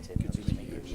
in the listening groups.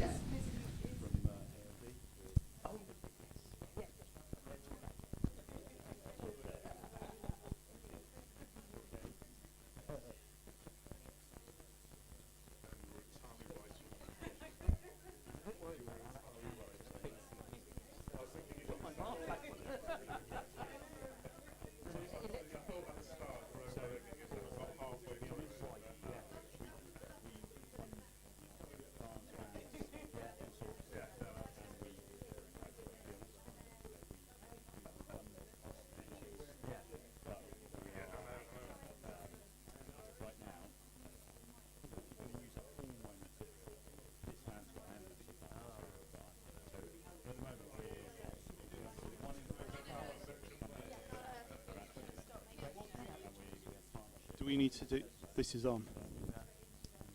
Do we need to do, this is on,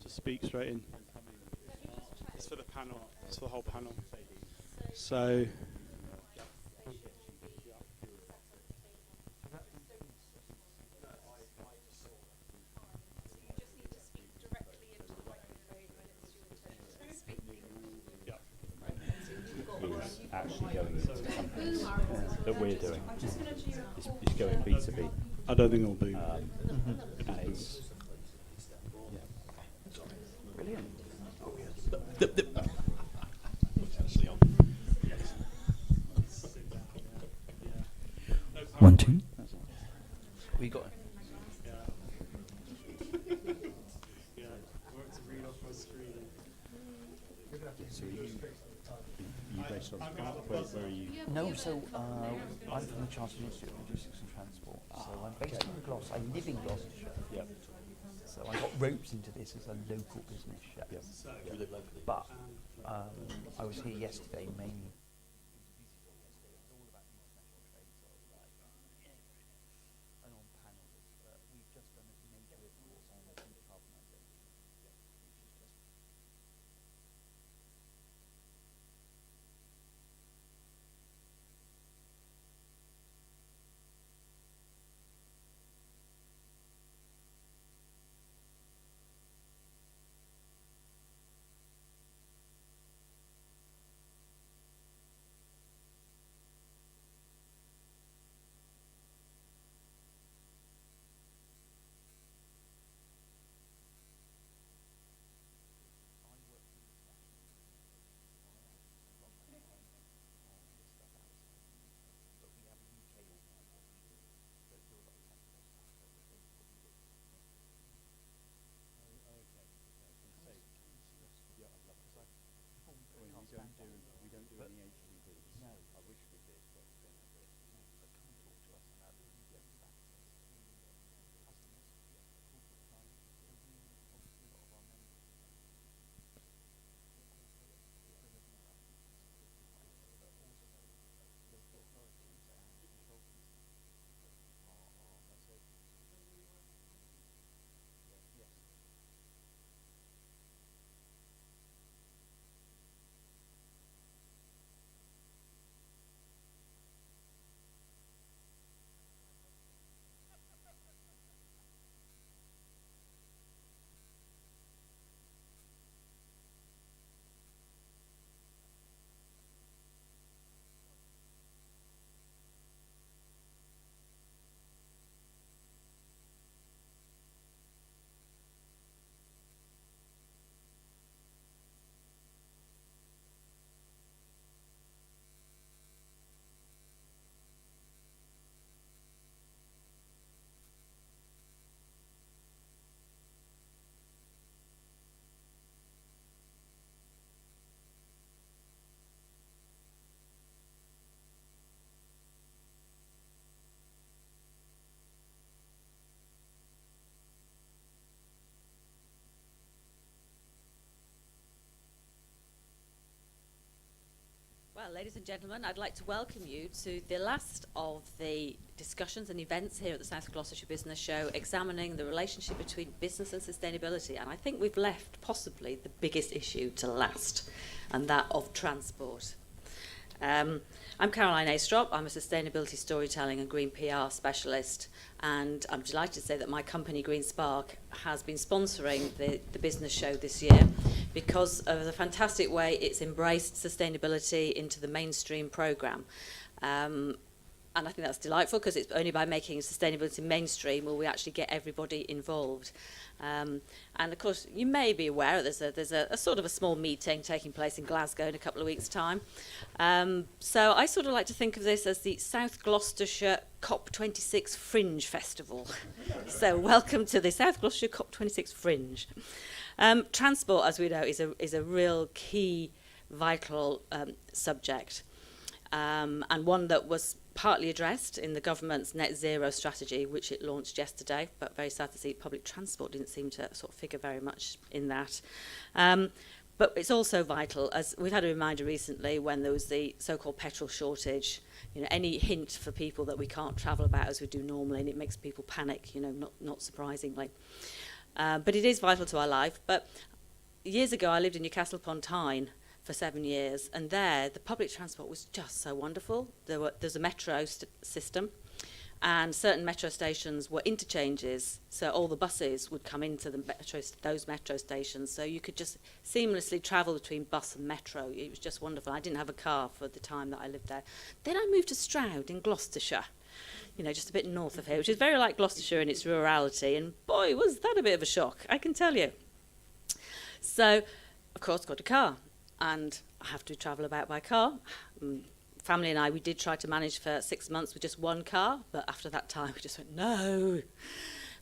just speak straight in. It's for the panel, it's for the whole panel. So, is actually going into companies that we're doing. It's going B2B. I don't think it'll be. And it's, Brilliant. One, two. We got it. so you based on where are you? No, so I'm from the Chartered Institute of Logistics and Transport. So I'm based in Gloucester. I live in Gloucestershire. Yep. So I got roped into this as a local business chef. Yep. You live locally. But I was here yesterday mainly. And on panels, we've just done a major report on decarbonising. We don't do any HGVs. No. I wish we did, but we don't do it. But come and talk to us about the access to customers, corporate clients, obviously a lot of our members. Well, ladies and gentlemen, I'd like to welcome you to the last of the discussions and events here at the South Gloucestershire Business Show, examining the relationship between business and sustainability. And I think we've left possibly the biggest issue to last, and that of transport. I'm Caroline Astrop. I'm a sustainability storytelling and green PR specialist, and I'm delighted to say that my company Green Spark has been sponsoring the business show this year, because of the fantastic way it's embraced sustainability into the mainstream programme. And I think that's delightful, because it's only by making sustainability mainstream will we actually get everybody involved. And of course, you may be aware there's a sort of a small meeting taking place in Glasgow in a couple of weeks' time. So I sort of like to think of this as the South Gloucestershire COP26 Fringe Festival. So welcome to the South Gloucestershire COP26 Fringe. Transport, as we know, is a real key, vital subject, and one that was partly addressed in the government's net zero strategy, which it launched yesterday, but very sad to see public transport didn't seem to sort of figure very much in that. But it's also vital, as we've had a reminder recently when there was the so-called petrol shortage, you know, any hint for people that we can't travel about as we do normally, and it makes people panic, you know, not surprisingly. But it is vital to our life. But years ago, I lived in Newcastle upon Tyne for 7 years, and there the public transport was just so wonderful. There's a metro system, and certain metro stations were interchanges, so all the buses would come into those metro stations, so you could just seamlessly travel between bus and metro. It was just wonderful. I didn't have a car for the time that I lived there. Then I moved to Stroud in Gloucestershire, you know, just a bit north of here, which is very like Gloucestershire in its rurality, and boy, was that a bit of a shock, I can tell you. So, of course, got a car, and I have to travel about by car. Family and I, we did try to manage for 6 months with just one car, but after that time we just went, no,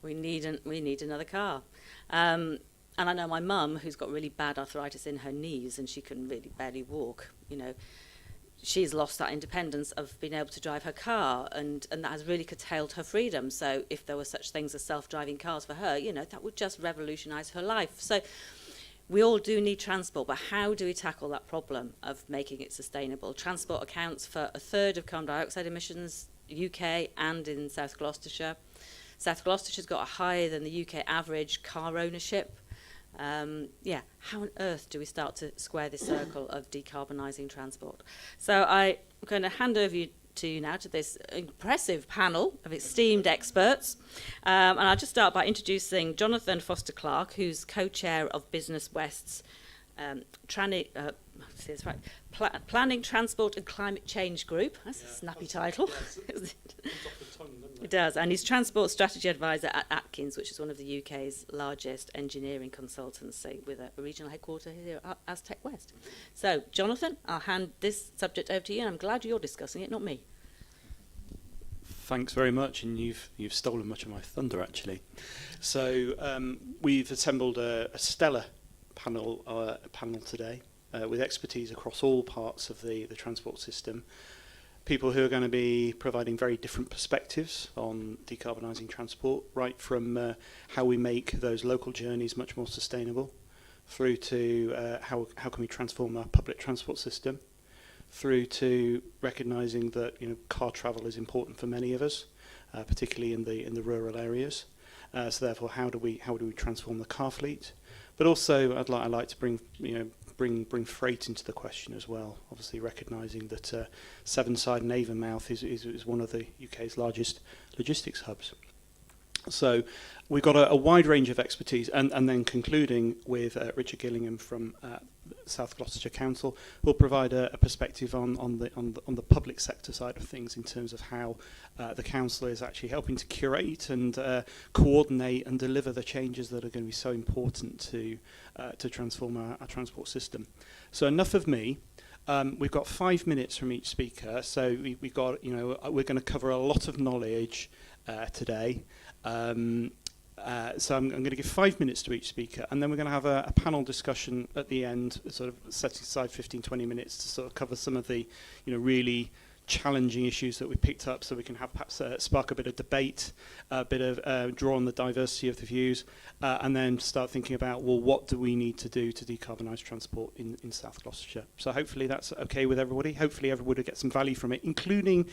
we need another car. And I know my mum, who's got really bad arthritis in her knees and she can really barely walk, you know, she's lost that independence of being able to drive her car, and that has really curtailed her freedom. So if there were such things as self-driving cars for her, you know, that would just revolutionise her life. So we all do need transport, but how do we tackle that problem of making it sustainable? Transport accounts for 1/3 of carbon dioxide emissions, UK and in South Gloucestershire. South Gloucestershire's got a higher than the UK average car ownership. Yeah, how on earth do we start to square this circle of decarbonising transport? So I'm going to hand over to you now to this impressive panel of esteemed experts. And I'll just start by introducing Jonathan Foster-Clark, who's co-chair of Business West's Planning, Transport and Climate Change Group. That's a snappy title. It does, and he's Transport Strategy Advisor at Atkins, which is one of the UK's largest engineering consultancy with a regional headquarter here at Aztec West. So, Jonathan, I'll hand this subject over to you, and I'm glad you're discussing it, not me. Thanks very much, and you've stolen much of my thunder, actually. So we've assembled a stellar panel today with expertise across all parts of the transport system. People who are going to be providing very different perspectives on decarbonising transport, right from how we make those local journeys much more sustainable, through to how can we transform our public transport system, through to recognising that, you know, car travel is important for many of us, particularly in the rural areas. So therefore, how do we transform the car fleet? But also, I'd like to bring freight into the question as well. Obviously, recognising that Sevenside and Avonmouth is one of the UK's largest logistics hubs. So we've got a wide range of expertise, and then concluding with Richard Gillingham from South Gloucestershire Council, who will provide a perspective on the public sector side of things in terms of how the council is actually helping to curate and coordinate and deliver the changes that are going to be so important to transform our transport system. So enough of me. We've got 5 minutes from each speaker, so we've got, you know, we're going to cover a lot of knowledge today. So I'm going to give 5 minutes to each speaker, and then we're going to have a panel discussion at the end, sort of setting aside 15-20 minutes to sort of cover some of the, you know, really challenging issues that we picked up, so we can have perhaps spark a bit of debate, a bit of draw on the diversity of the views, and then start thinking about, well, what do we need to do to decarbonise transport in South Gloucestershire? So hopefully that's okay with everybody. Hopefully everybody gets some value from it, including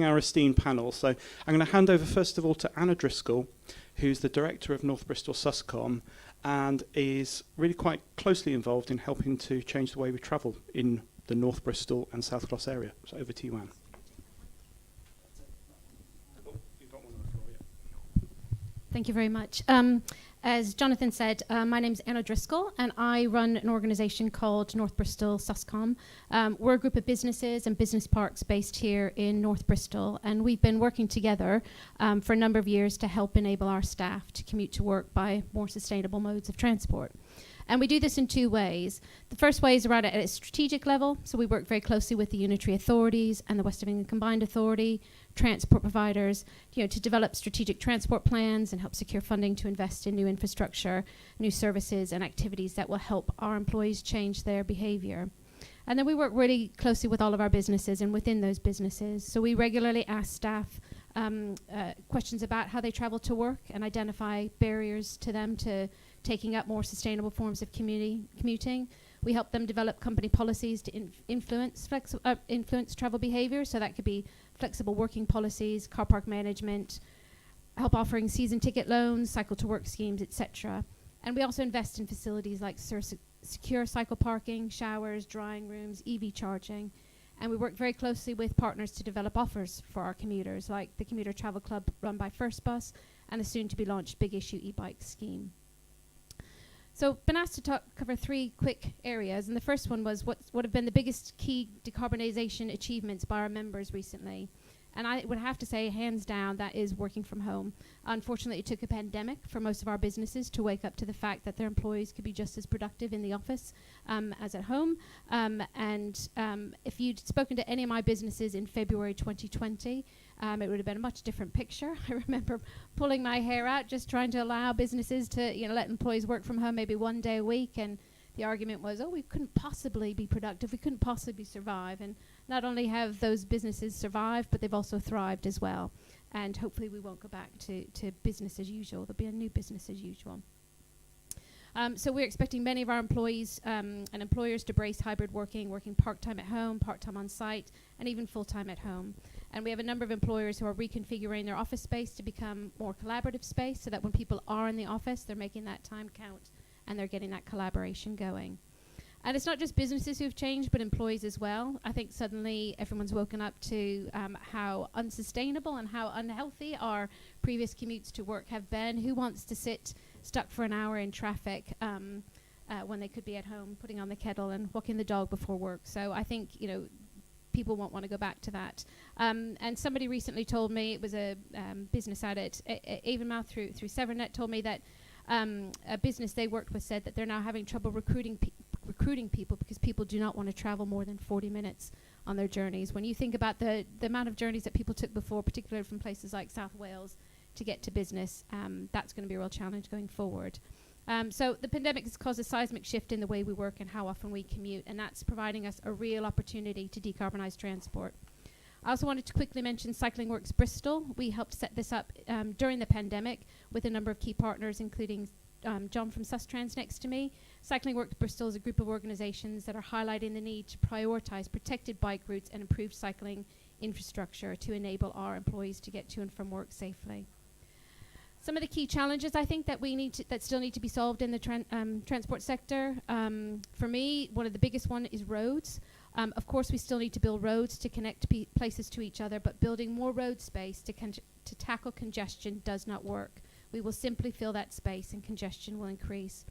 our esteemed panel. So I'm going to hand over first of all to Anna Driscoll, who's the director of North Bristol Suscom and is really quite closely involved in helping to change the way we travel in the North Bristol and South Gloss area. So over to you, Anne. Thank you very much. as Jonathan said, my name's Anna Driscoll, and I run an organisation called North Bristol Suscom. We're a group of businesses and business parks based here in North Bristol, and we've been working together for a number of years to help enable our staff to commute to work by more sustainable modes of transport. And we do this in two ways. The first way is around at a strategic level. So we work very closely with the unitary authorities and the West of England Combined Authority, transport providers, to develop strategic transport plans and help secure funding to invest in new infrastructure, new services and activities that will help our employees change their behavior. And then we work really closely with all of our businesses and within those businesses. So we regularly ask staff questions about how they travel to work and identify barriers to them to taking up more sustainable forms of commuting. We help them develop company policies to influence travel behavior. So that could be flexible working policies, car park management, help offering season ticket loans, cycle to work schemes, etc. And we also invest in facilities like secure cycle parking, showers, drying rooms, EV charging. And we work very closely with partners to develop offers for our commuters, like the Commuter Travel Club run by First Bus and the soon-to-be-launched Big Issue e-bike scheme. So been asked to cover three quick areas, and the first one was what have been the biggest key decarbonisation achievements by our members recently. And I would have to say, hands down, that is working from home. Unfortunately, it took a pandemic for most of our businesses to wake up to the fact that their employees could be just as productive in the office as at home. If you'd spoken to any of my businesses in February 2020, it would have been a much different picture. I remember pulling my hair out, just trying to allow businesses to let employees work from home maybe one day a week. And the argument was, we couldn't possibly be productive. We couldn't possibly survive. And not only have those businesses survived, but they've also thrived as well. And hopefully we won't go back to business as usual. There'll be a new business as usual. So we're expecting many of our employees and employers to brace hybrid working part-time at home, part-time on site, and even full-time at home. And we have a number of employers who are reconfiguring their office space to become more collaborative space so that when people are in the office, they're making that time count and they're getting that collaboration going. And it's not just businesses who've changed, but employees as well. I think suddenly everyone's woken up to how unsustainable and how unhealthy our previous commutes to work have been. Who wants to sit stuck for an hour in traffic when they could be at home putting on the kettle and walking the dog before work? So I think, people won't want to go back to that. And somebody recently told me, it was a business out at Avonmouth through Severnet, told me that a business they worked with said that they're now having trouble recruiting people because people do not want to travel more than 40 minutes on their journeys. When you think about the amount of journeys that people took before, particularly from places like South Wales, to get to business, that's going to be a real challenge going forward. So the pandemic has caused a seismic shift in the way we work and how often we commute, and that's providing us a real opportunity to decarbonise transport. I also wanted to quickly mention Cycling Works Bristol. We helped set this up during the pandemic with a number of key partners, including John from Sustrans next to me. Cycling Works Bristol is a group of organisations that are highlighting the need to prioritise protected bike routes and improved cycling infrastructure to enable our employees to get to and from work safely. Some of the key challenges I think that that still need to be solved in the transport sector. For me, one of the biggest one is roads. Of course, we still need to build roads to connect places to each other, but building more road space to tackle congestion does not work. We will simply fill that space and congestion will increase.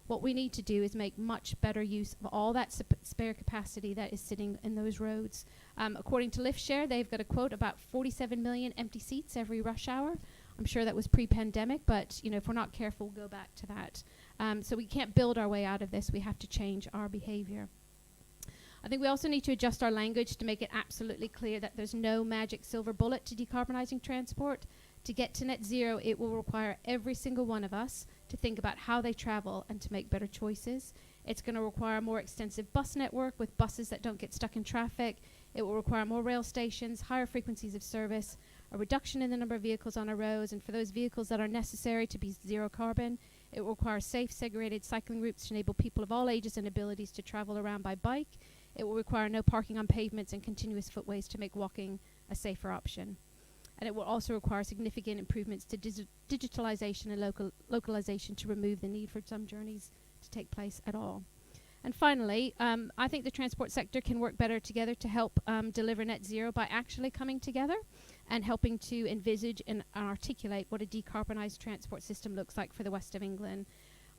What we need to do is make much better use of all that spare capacity that is sitting in those roads. According to LiftShare, they've got a quote about 47 million empty seats every rush hour. I'm sure that was pre-pandemic, but if we're not careful, we'll go back to that. So we can't build our way out of this. We have to change our behavior. I think we also need to adjust our language to make it absolutely clear that there's no magic silver bullet to decarbonising transport. To get to net zero, it will require every single one of us to think about how they travel and to make better choices. It's going to require a more extensive bus network with buses that don't get stuck in traffic. It will require more rail stations, higher frequencies of service, a reduction in the number of vehicles on our roads, and for those vehicles that are necessary to be zero carbon, it will require safe, segregated cycling routes to enable people of all ages and abilities to travel around by bike. It will require no parking on pavements and continuous footways to make walking a safer option. And it will also require significant improvements to digitalization and localization to remove the need for some journeys to take place at all. And finally, I think the transport sector can work better together to help deliver net zero by actually coming together and helping to envisage and articulate what a decarbonised transport system looks like for the West of England.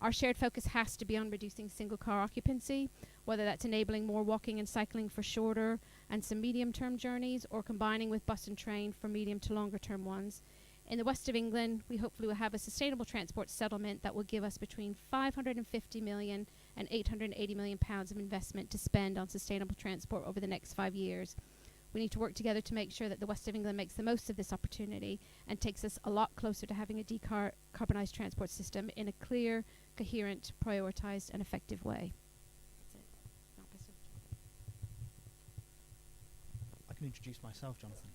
Our shared focus has to be on reducing single car occupancy, whether that's enabling more walking and cycling for shorter and some medium-term journeys, or combining with bus and train for medium to longer-term ones. In the West of England, we hopefully will have a sustainable transport settlement that will give us between 550 million and 880 million pounds of investment to spend on sustainable transport over the next 5 years. We need to work together to make sure that the West of England makes the most of this opportunity and takes us a lot closer to having a decarbonised transport system in a clear, coherent, prioritised and effective way. That's it. I can introduce myself, Jonathan.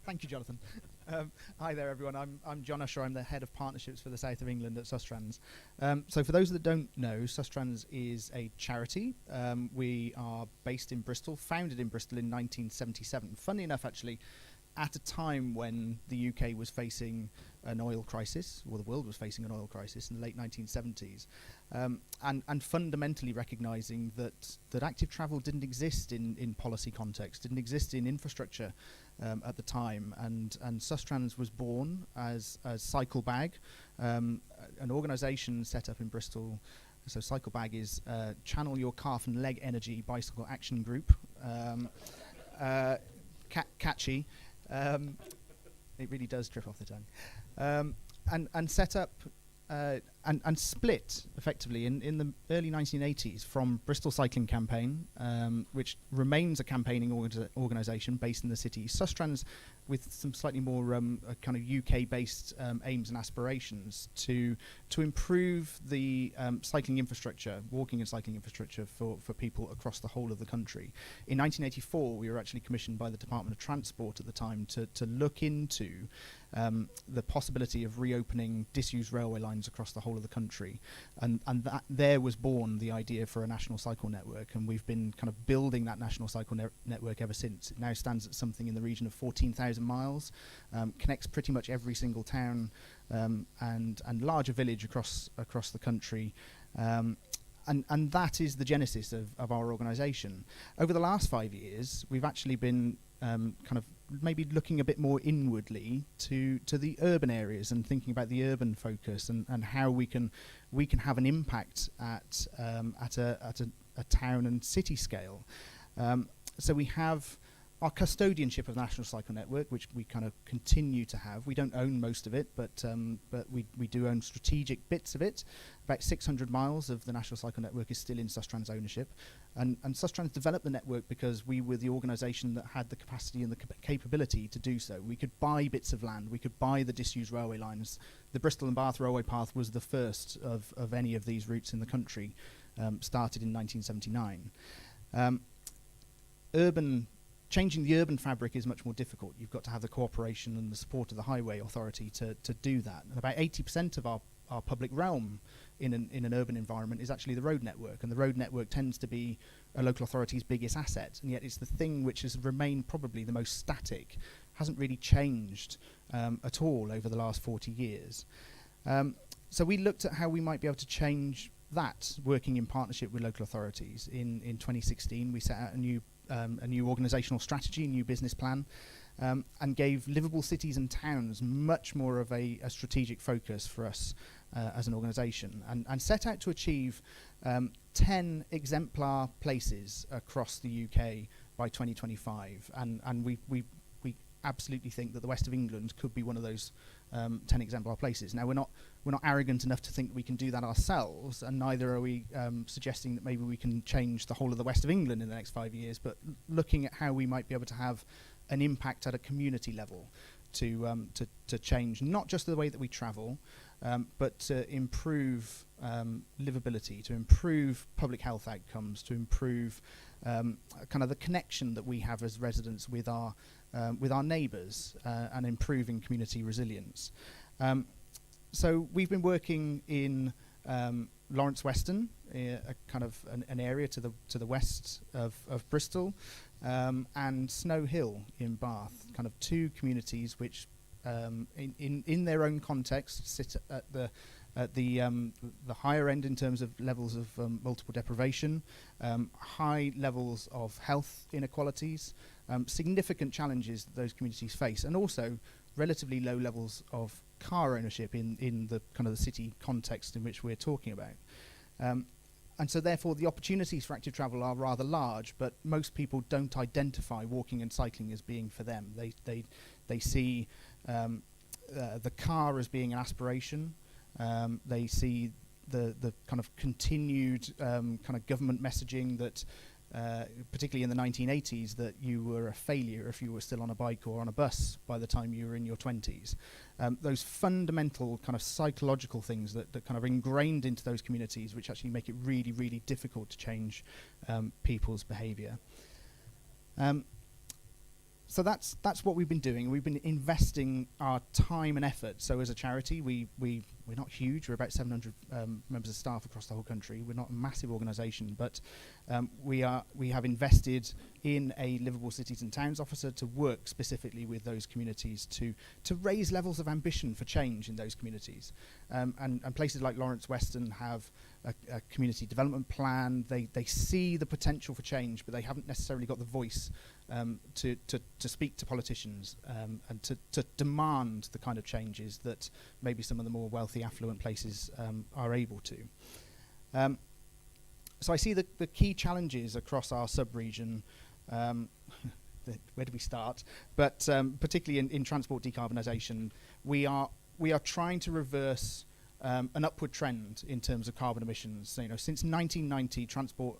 Thank you, Jonathan. Hi there, everyone. I'm John Usher. I'm the head of partnerships for the South of England at Sustrans. So for those that don't know, Sustrans is a charity. We are based in Bristol, founded in Bristol in 1977. Funny enough, actually, at a time when the UK was facing an oil crisis, or the world was facing an oil crisis in the late 1970s, and fundamentally recognising that active travel didn't exist in policy context, didn't exist in infrastructure at the time, and Sustrans was born as Cycle Bag, an organisation set up in Bristol. So Cycle Bag is Channel Your Calf and Leg Energy Bicycle Action Group. Catchy. It really does trip off the tongue. And set up and split effectively in the early 1980s from Bristol Cycling Campaign, which remains a campaigning organisation based in the city. Sustrans, with some slightly more kind of UK-based aims and aspirations to improve the cycling infrastructure, walking and cycling infrastructure for people across the whole of the country. In 1984, we were actually commissioned by the Department of Transport at the time to look into the possibility of reopening disused railway lines across the whole of the country, and that there was born the idea for a national cycle network, and we've been kind of building that national cycle network ever since. It now stands at something in the region of 14,000 miles, connects pretty much every single town and larger village across the country. And that is the genesis of our organisation. Over the last 5 years, we've actually been kind of maybe looking a bit more inwardly to the urban areas and thinking about the urban focus and how we can have an impact at a town and city scale. So we have our custodianship of the National Cycle Network, which we kind of continue to have. We don't own most of it, but we do own strategic bits of it. About 600 miles of the National Cycle Network is still in Sustrans ownership. And Sustrans developed the network because we were the organisation that had the capacity and the capability to do so. We could buy bits of land. We could buy the disused railway lines. The Bristol and Bath Railway Path was the first of any of these routes in the country, started in 1979. Changing the urban fabric is much more difficult. You've got to have the cooperation and the support of the highway authority to do that. And about 80% of our public realm in an urban environment is actually the road network, and the road network tends to be a local authority's biggest asset, and yet it's the thing which has remained probably the most static, hasn't really changed at all over the last 40 years. So we looked at how we might be able to change that, working in partnership with local authorities. In 2016, we set out a new organisational strategy, a new business plan, and gave livable cities and towns much more of a strategic focus for us as an organisation, and set out to achieve 10 exemplar places across the UK by 2025. And we absolutely think that the West of England could be one of those 10 exemplar places. Now, we're not arrogant enough to think we can do that ourselves, and neither are we suggesting that maybe we can change the whole of the West of England in the next 5 years, but looking at how we might be able to have an impact at a community level to change not just the way that we travel, but to improve livability, to improve public health outcomes, to improve kind of the connection that we have as residents with our neighbours, and improving community resilience. So we've been working in Lawrence Weston, a kind of an area to the west of Bristol, and Snow Hill in Bath, kind of two communities which in their own context sit at the higher end in terms of levels of multiple deprivation, high levels of health inequalities, significant challenges that those communities face, and also relatively low levels of car ownership in the kind of the city context in which we're talking about. And so therefore the opportunities for active travel are rather large, but most people don't identify walking and cycling as being for them. They see the car as being an aspiration. They see the kind of continued kind of government messaging that particularly in the 1980s, that you were a failure if you were still on a bike or on a bus by the time you were in your 20s. Those fundamental kind of psychological things that kind of ingrained into those communities, which actually make it really, really difficult to change people's behaviour. So that's what we've been doing. We've been investing our time and effort. So as a charity, we're not huge. We're about 700 members of staff across the whole country. We're not a massive organisation, but we have invested in a livable cities and towns officer to work specifically with those communities to raise levels of ambition for change in those communities. And places like Lawrence Weston have a community development plan. They see the potential for change, but they haven't necessarily got the voice to speak to politicians and to demand the kind of changes that maybe some of the more wealthy, affluent places are able to. So I see the key challenges across our sub-region. Where do we start? But particularly in transport decarbonisation, we are trying to reverse an upward trend in terms of carbon emissions. So, since 1990, transport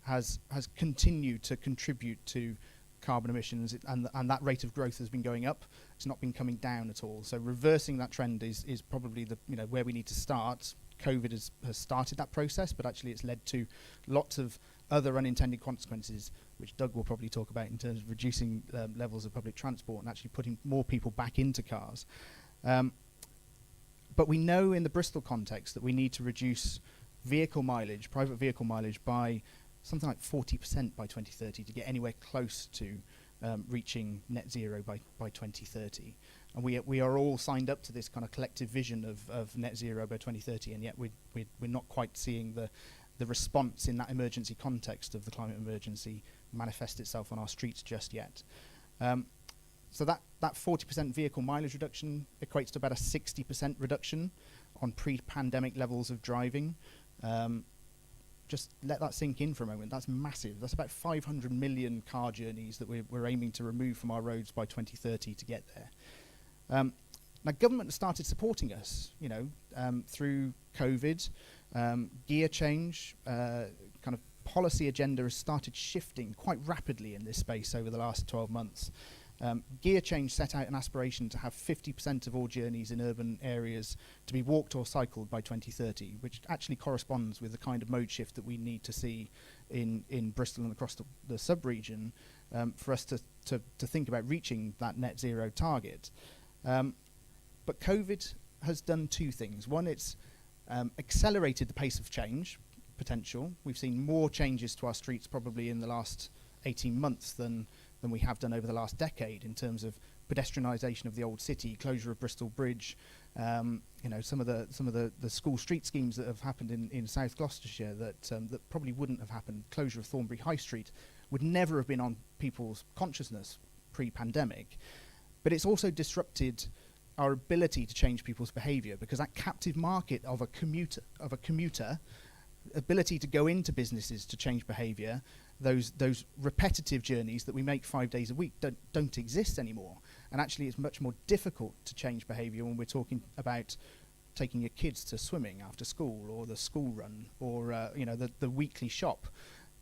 has continued to contribute to carbon emissions, and that rate of growth has been going up. It's not been coming down at all. So reversing that trend is probably the where we need to start. COVID has started that process, but actually it's led to lots of other unintended consequences, which Doug will probably talk about in terms of reducing levels of public transport and actually putting more people back into cars. But we know in the Bristol context that we need to reduce private vehicle mileage, by something like 40% by 2030 to get anywhere close to reaching net zero by 2030. And we are all signed up to this kind of collective vision of net zero by 2030, and yet we're not quite seeing the response in that emergency context of the climate emergency manifest itself on our streets just yet. So that 40% vehicle mileage reduction equates to about a 60% reduction on pre-pandemic levels of driving. Just let that sink in for a moment. That's massive. That's about 500 million car journeys that we're aiming to remove from our roads by 2030 to get there. Now, government has started supporting us, through COVID. Gear change, kind of policy agenda has started shifting quite rapidly in this space over the last 12 months. Gear change set out an aspiration to have 50% of all journeys in urban areas to be walked or cycled by 2030, which actually corresponds with the kind of mode shift that we need to see in Bristol and across the sub-region for us to think about reaching that net zero target. But COVID has done two things. One, it's accelerated the pace of change potential. We've seen more changes to our streets probably in the last 18 months than we have done over the last decade in terms of pedestrianisation of the old city, closure of Bristol Bridge, some of the school street schemes that have happened in South Gloucestershire that probably wouldn't have happened. Closure of Thornbury High Street would never have been on people's consciousness pre-pandemic. But it's also disrupted our ability to change people's behaviour, because that captive market of a commuter, ability to go into businesses to change behaviour, those repetitive journeys that we make 5 days a week don't exist anymore. And actually it's much more difficult to change behaviour when we're talking about taking your kids to swimming after school, or the school run, or the weekly shop.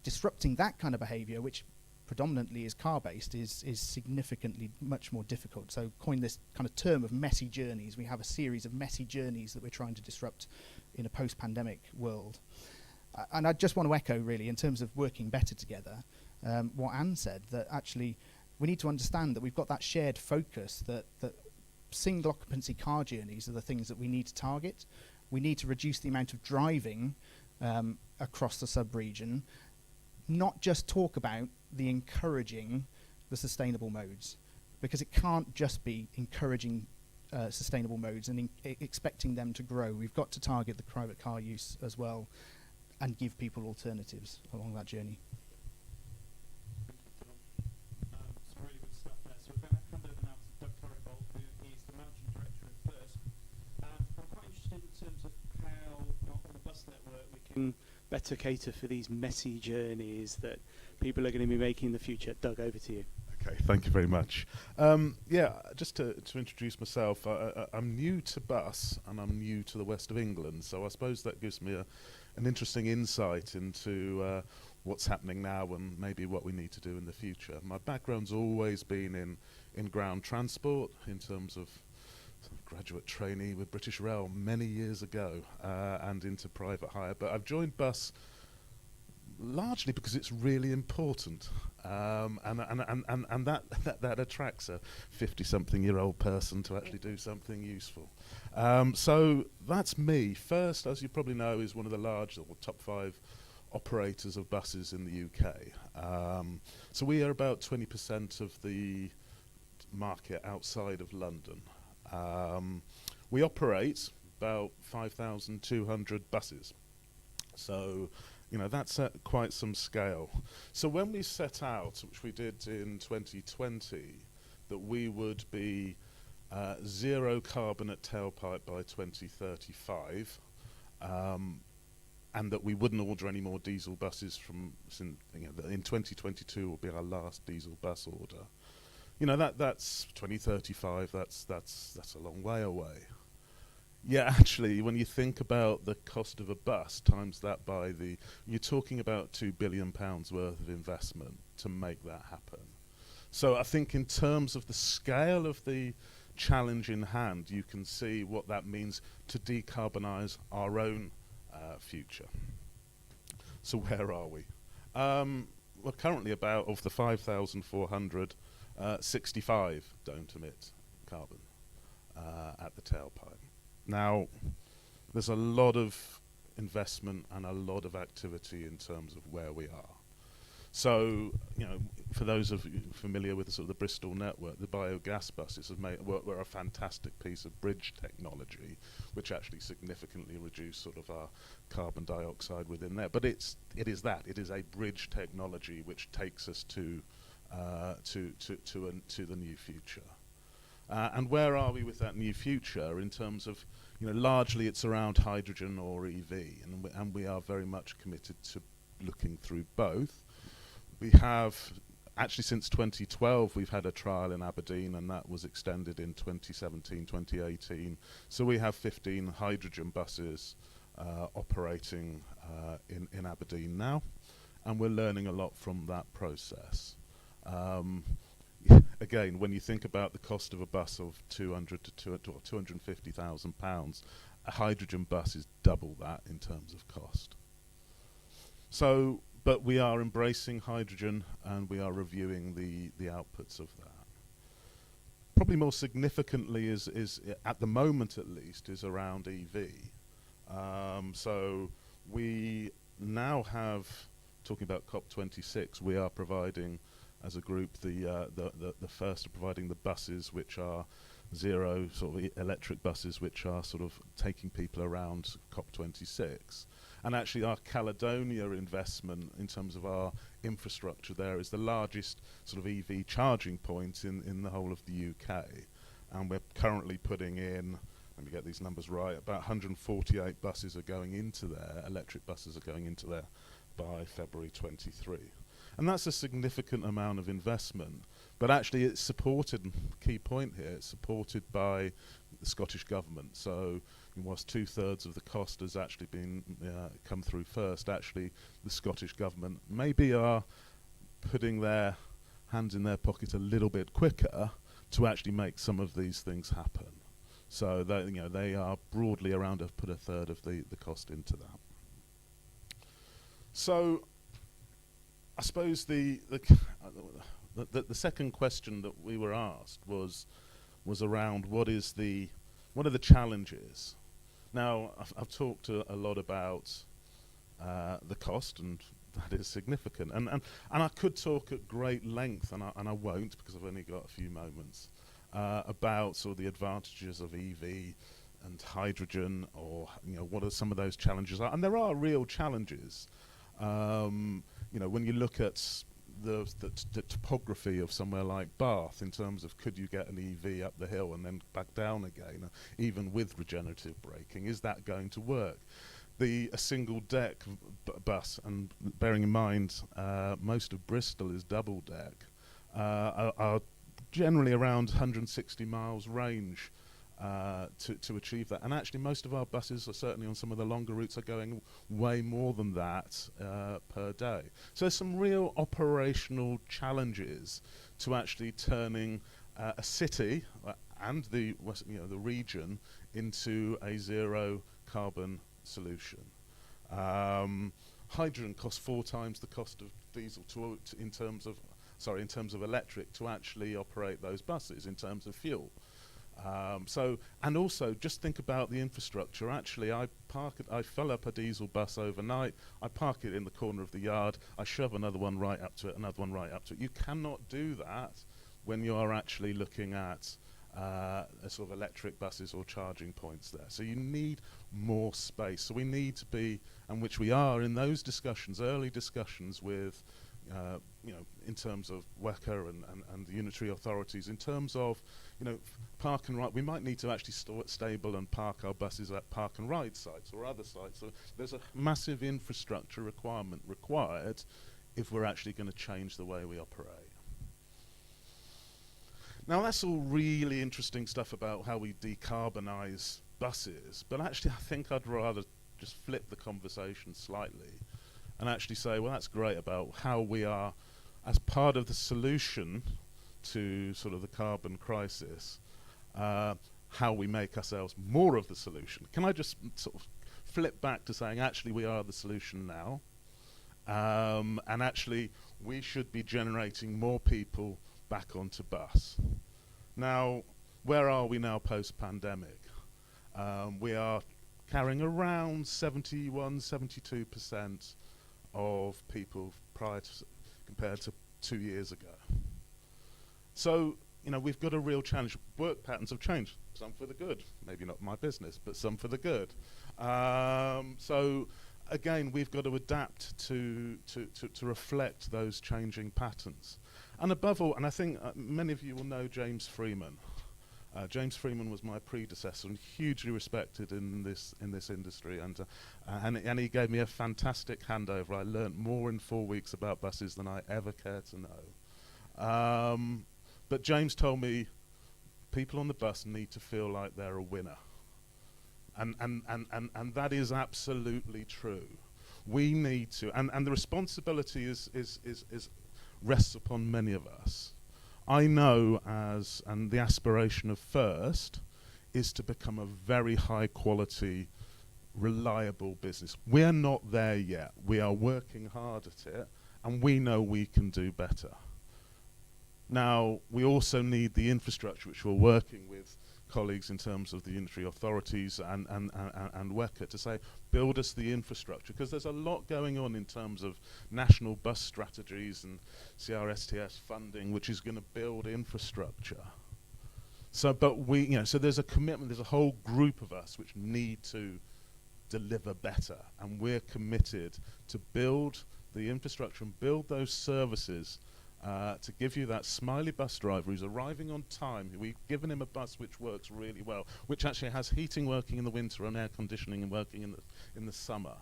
Disrupting that kind of behaviour, which predominantly is car-based, is significantly much more difficult. So coin this kind of term of messy journeys. We have a series of messy journeys that we're trying to disrupt in a post-pandemic world. And I just want to echo, really, in terms of working better together, what Anne said, that actually we need to understand that we've got that shared focus, that single occupancy car journeys are the things that we need to target. We need to reduce the amount of driving across the sub-region, not just talk about the encouraging the sustainable modes, because it can't just be encouraging sustainable modes and expecting them to grow. We've got to target the private car use as well and give people alternatives along that journey. better cater for these messy journeys that people are going to be making in the future. Doug, over to you. Okay, thank you very much. Yeah, just to introduce myself, I'm new to bus and I'm new to the west of England, so I suppose that gives me an interesting insight into what's happening now and maybe what we need to do in the future. My background's always been in ground transport in terms of graduate trainee with British Rail many years ago and into private hire, but I've joined bus largely because it's really important, and that attracts a 50-something-year-old person to actually do something useful. So that's me. First, as you probably know, is one of the large or top 5 operators of buses in the UK. So we are about 20% of the market outside of London. We operate about 5,200 buses. So that's at quite some scale. So when we set out, which we did in 2020, that we would be zero carbon at tailpipe by 2035, and that we wouldn't order any more diesel buses in 2022 will be our last diesel bus order. That's 2035, that's a long way away. Yeah, actually, when you think about the cost of a bus, times that by you're talking about £2 billion worth of investment to make that happen. So I think in terms of the scale of the challenge in hand, you can see what that means to decarbonise our own future. So where are we? We're currently of the 5,400, 65 don't emit carbon at the tailpipe. Now, there's a lot of investment and a lot of activity in terms of where we are. So, for those of you familiar with the Bristol network, the biogas buses were a fantastic piece of bridge technology, which actually significantly reduced our carbon dioxide within there. But it is a bridge technology which takes us to the new future. And where are we with that new future in terms of, largely it's around hydrogen or EV, and we are very much committed to looking through both. We have, actually since 2012, we've had a trial in Aberdeen, and that was extended in 2017, 2018. So we have 15 hydrogen buses operating in Aberdeen now, and we're learning a lot from that process. Again, when you think about the cost of a bus of £250,000, a hydrogen bus is double that in terms of cost. So, but we are embracing hydrogen and we are reviewing the outputs of that. Probably more significantly is at the moment at least, is around EV. So we now have, talking about COP26, we are providing as a group the first of providing the buses which are zero electric buses which are taking people around COP26. And actually our Caledonia investment in terms of our infrastructure there is the largest EV charging point in the whole of the UK. And we're currently putting in, let me get these numbers right, about 148 buses are going into there, electric buses are going into there by February 23. And that's a significant amount of investment. But actually it's supported, key point here, it's supported by the Scottish Government. So whilst 2/3 of the cost has actually been come through first, actually the Scottish Government maybe are putting their hands in their pocket a little bit quicker to actually make some of these things happen. So they are broadly around put 1/3 of the cost into that. So I suppose the second question that we were asked was around what are the challenges. Now I've talked a lot about the cost, and that is significant. And I could talk at great length, and I won't because I've only got a few moments about the advantages of EV and hydrogen, or what are some of those challenges are. And there are real challenges. When you look at the topography of somewhere like Bath in terms of could you get an EV up the hill and then back down again, even with regenerative braking, is that going to work? a single deck bus, and bearing in mind most of Bristol is double deck, are generally around 160 miles range to achieve that. And actually most of our buses are certainly on some of the longer routes are going way more than that per day. So there's some real operational challenges to actually turning a city and the region into a zero carbon solution. Hydrogen costs 4 times the cost of diesel in terms of electric to actually operate those buses in terms of fuel. And also just think about the infrastructure. Actually, I fill up a diesel bus overnight, I park it in the corner of the yard, I shove another one right up to it, another one right up to it. You cannot do that when you are actually looking at a sort of electric buses or charging points there. So you need more space. So we need to be, and which we are in those discussions, early discussions with, in terms of WECA and the unitary authorities, in terms of, park and ride. We might need to actually stable and park our buses at park and ride sites or other sites. So there's a massive infrastructure requirement required if we're actually going to change the way we operate. Now that's all really interesting stuff about how we decarbonise buses, but actually I think I'd rather just flip the conversation slightly and actually say, well, that's great about how we are, as part of the solution to sort of the carbon crisis, how we make ourselves more of the solution. Can I just sort of flip back to saying, actually, we are the solution now, and actually, we should be generating more people back onto bus. Now, where are we now post-pandemic? We are carrying around 72% of people compared to 2 years ago. So, we've got a real challenge. Work patterns have changed, some for the good. Maybe not my business, but some for the good. So, again, we've got to adapt to reflect those changing patterns. And above all, and I think many of you will know James Freeman. James Freeman was my predecessor and hugely respected in this industry, and he gave me a fantastic handover. I learnt more in 4 weeks about buses than I ever cared to know. But James told me people on the bus need to feel like they're a winner, and that is absolutely true. We need to, and the responsibility rests upon many of us. I know and the aspiration of First is to become a very high quality, reliable business. We're not there yet. We are working hard at it, and we know we can do better. Now, we also need the infrastructure, which we're working with colleagues in terms of the unitary authorities and WECA to say, build us the infrastructure, because there's a lot going on in terms of national bus strategies and CRSTS funding, which is going to build infrastructure. So, but so there's a commitment, there's a whole group of us which need to deliver better, and we're committed to build the infrastructure and build those services to give you that smiley bus driver who's arriving on time. We've given him a bus which works really well, which actually has heating working in the winter and air conditioning and working in the summer,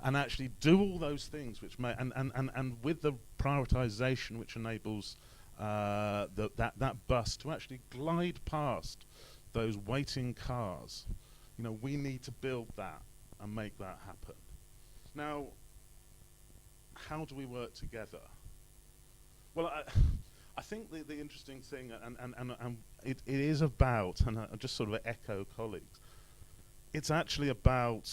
and actually do all those things which may and with the prioritisation which enables that bus to actually glide past those waiting cars. We need to build that and make that happen. Now, how do we work together? Well, I think the interesting thing, and it is about, and I just sort of echo colleagues, it's actually about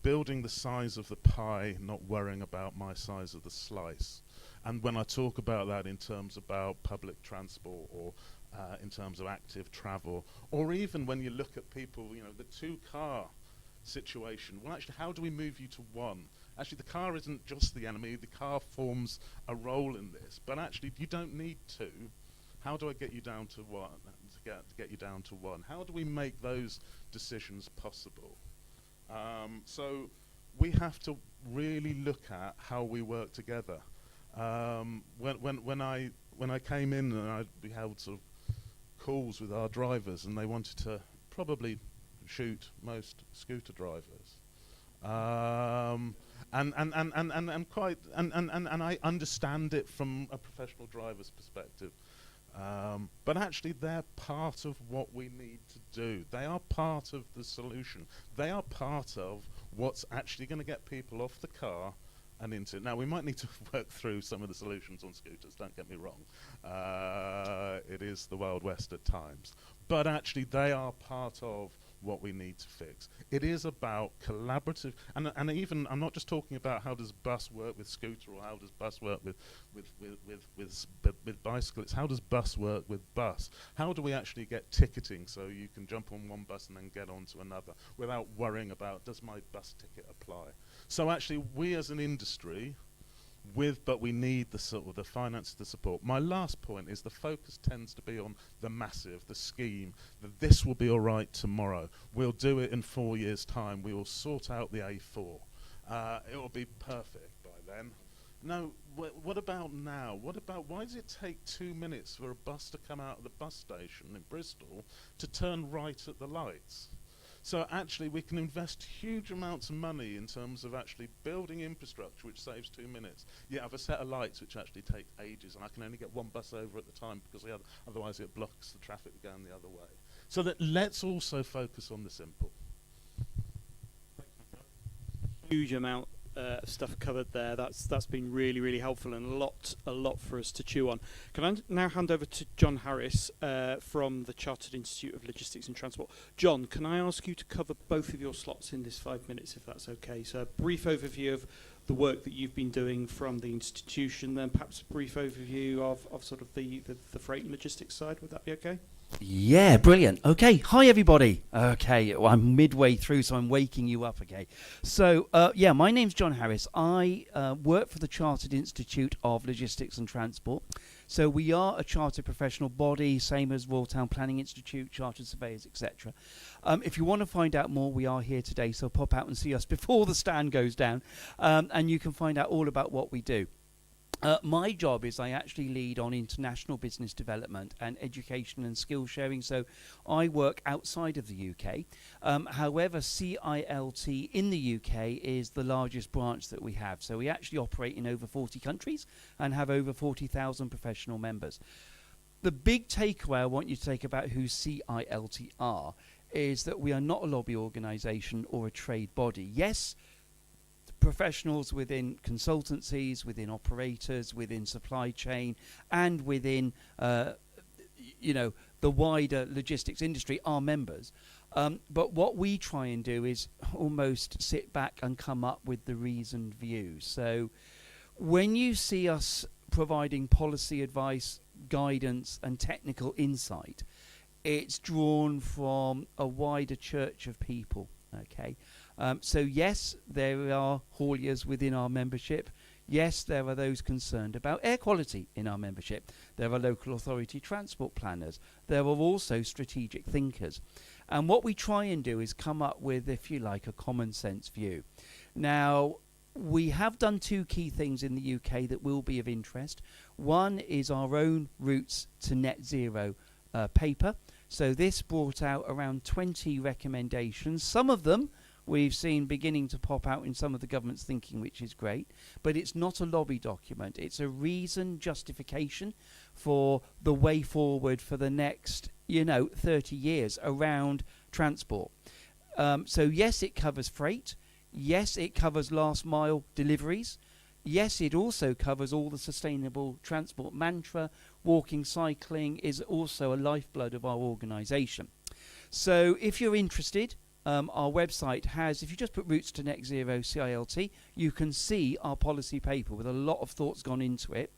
building the size of the pie, not worrying about my size of the slice. And when I talk about that in terms about public transport or in terms of active travel, or even when you look at people, the 2-car situation, well, actually, how do we move you to one? Actually, the car isn't just the enemy. The car forms a role in this. But actually, you don't need 2. How do I get you down to 1? To get you down to 1. How do we make those decisions possible? So we have to really look at how we work together. When I came in and we held sort of calls with our drivers, and they wanted to probably shoot most scooter drivers. And I understand it from a professional driver's perspective. But actually, they're part of what we need to do. They are part of the solution. They are part of what's actually going to get people off the car and into it. Now, we might need to work through some of the solutions on scooters, don't get me wrong. It is the Wild West at times. But actually, they are part of what we need to fix. It is about collaborative, and even, I'm not just talking about how does bus work with scooter or how does bus work with bicycle. It's how does bus work with bus. How do we actually get ticketing so you can jump on one bus and then get onto another without worrying about does my bus ticket apply. So actually we as an industry, but we need the sort of the finance, the support. My last point is the focus tends to be on the massive, the scheme, that this will be all right tomorrow. We'll do it in 4 years' time. We will sort out the A4. It will be perfect by then. No, what about now? Why does it take 2 minutes for a bus to come out of the bus station in Bristol to turn right at the lights? So actually we can invest huge amounts of money in terms of actually building infrastructure which saves 2 minutes. You have a set of lights which actually take ages, and I can only get one bus over at the time because otherwise it blocks the traffic going the other way. So that let's also focus on the simple. Huge amount of stuff covered there. That's been really, really helpful and a lot for us to chew on. Can I now hand over to John Harris from the Chartered Institute of Logistics and Transport. John, can I ask you to cover both of your slots in this 5 minutes, if that's okay? So a brief overview of the work that you've been doing from the institution, then perhaps a brief overview of sort of the freight and logistics side. Would that be okay? Yeah, brilliant. Okay, hi everybody. Okay, well, I'm midway through, so I'm waking you up, okay. So, yeah, my name's John Harris. I work for the Chartered Institute of Logistics and Transport. So we are a chartered professional body, same as Royal Town Planning Institute, Chartered Surveyors, etc. If you want to find out more, we are here today, so pop out and see us before the stand goes down, and you can find out all about what we do. My job is I actually lead on international business development and education and skill sharing, so I work outside of the UK. However, CILT in the UK is the largest branch that we have, so we actually operate in over 40 countries and have over 40,000 professional members. The big takeaway I want you to take about who CILT are is that we are not a lobby organisation or a trade body. Yes, professionals within consultancies, within operators, within supply chain, and within the wider logistics industry are members. But what we try and do is almost sit back and come up with the reasoned view. So when you see us providing policy advice, guidance, and technical insight, it's drawn from a wider church of people, okay? So yes, there are hauliers within our membership. Yes, there are those concerned about air quality in our membership. There are local authority transport planners. There are also strategic thinkers. And what we try and do is come up with, if you like, a common sense view. Now, we have done two key things in the UK that will be of interest. One is our own routes to net zero paper. So this brought out around 20 recommendations. Some of them we've seen beginning to pop out in some of the government's thinking, which is great. But it's not a lobby document. It's a reasoned justification for the way forward for the next, 30 years around transport. So yes, it covers freight. Yes, it covers last mile deliveries. Yes, it also covers all the sustainable transport mantra. Walking, cycling is also a lifeblood of our organisation. So if you're interested, our website has, if you just put Routes to Net Zero CILT, you can see our policy paper with a lot of thoughts gone into it.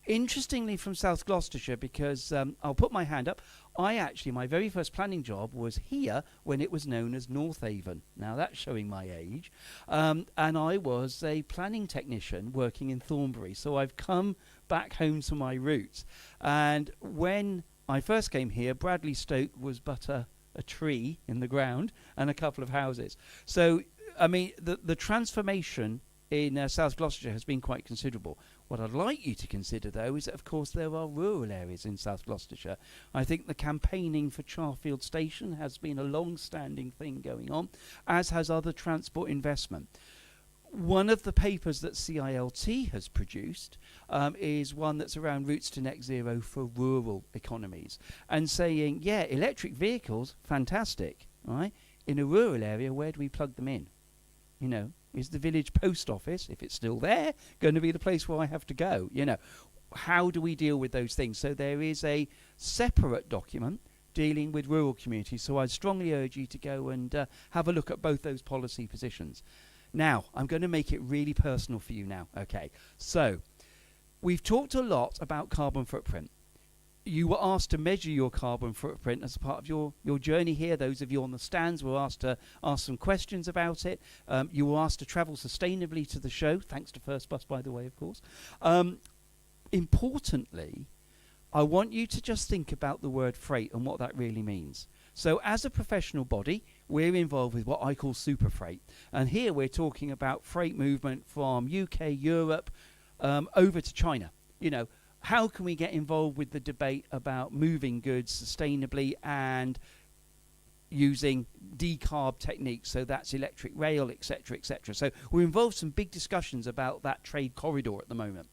Interestingly, from South Gloucestershire, because I'll put my hand up, my very first planning job was here when it was known as North Avon. Now that's showing my age. And I was a planning technician working in Thornbury. So I've come back home to my roots. And when I first came here, Bradley Stoke was but a tree in the ground and a couple of houses. So, I mean, the transformation in South Gloucestershire has been quite considerable. What I'd like you to consider, though, is that, of course, there are rural areas in South Gloucestershire. I think the campaigning for Charfield Station has been a long-standing thing going on, as has other transport investment. One of the papers that CILT has produced is one that's around routes to net zero for rural economies, and saying, yeah, electric vehicles, fantastic, right? In a rural area, where do we plug them in? You know, is the village post office, if it's still there, going to be the place where I have to go? You know, how do we deal with those things? So there is a separate document dealing with rural communities. So I strongly urge you to go and have a look at both those policy positions. Now, I'm going to make it really personal for you now. Okay, so we've talked a lot about carbon footprint. You were asked to measure your carbon footprint as a part of your journey here. Those of you on the stands were asked to ask some questions about it. You were asked to travel sustainably to the show, thanks to First Bus, by the way, of course. Importantly, I want you to just think about the word freight and what that really means. So as a professional body, we're involved with what I call super freight. And here we're talking about freight movement from UK, Europe, over to China. You know, how can we get involved with the debate about moving goods sustainably and using decarb techniques? So that's electric rail, etc., etc. So we're involved in some big discussions about that trade corridor at the moment.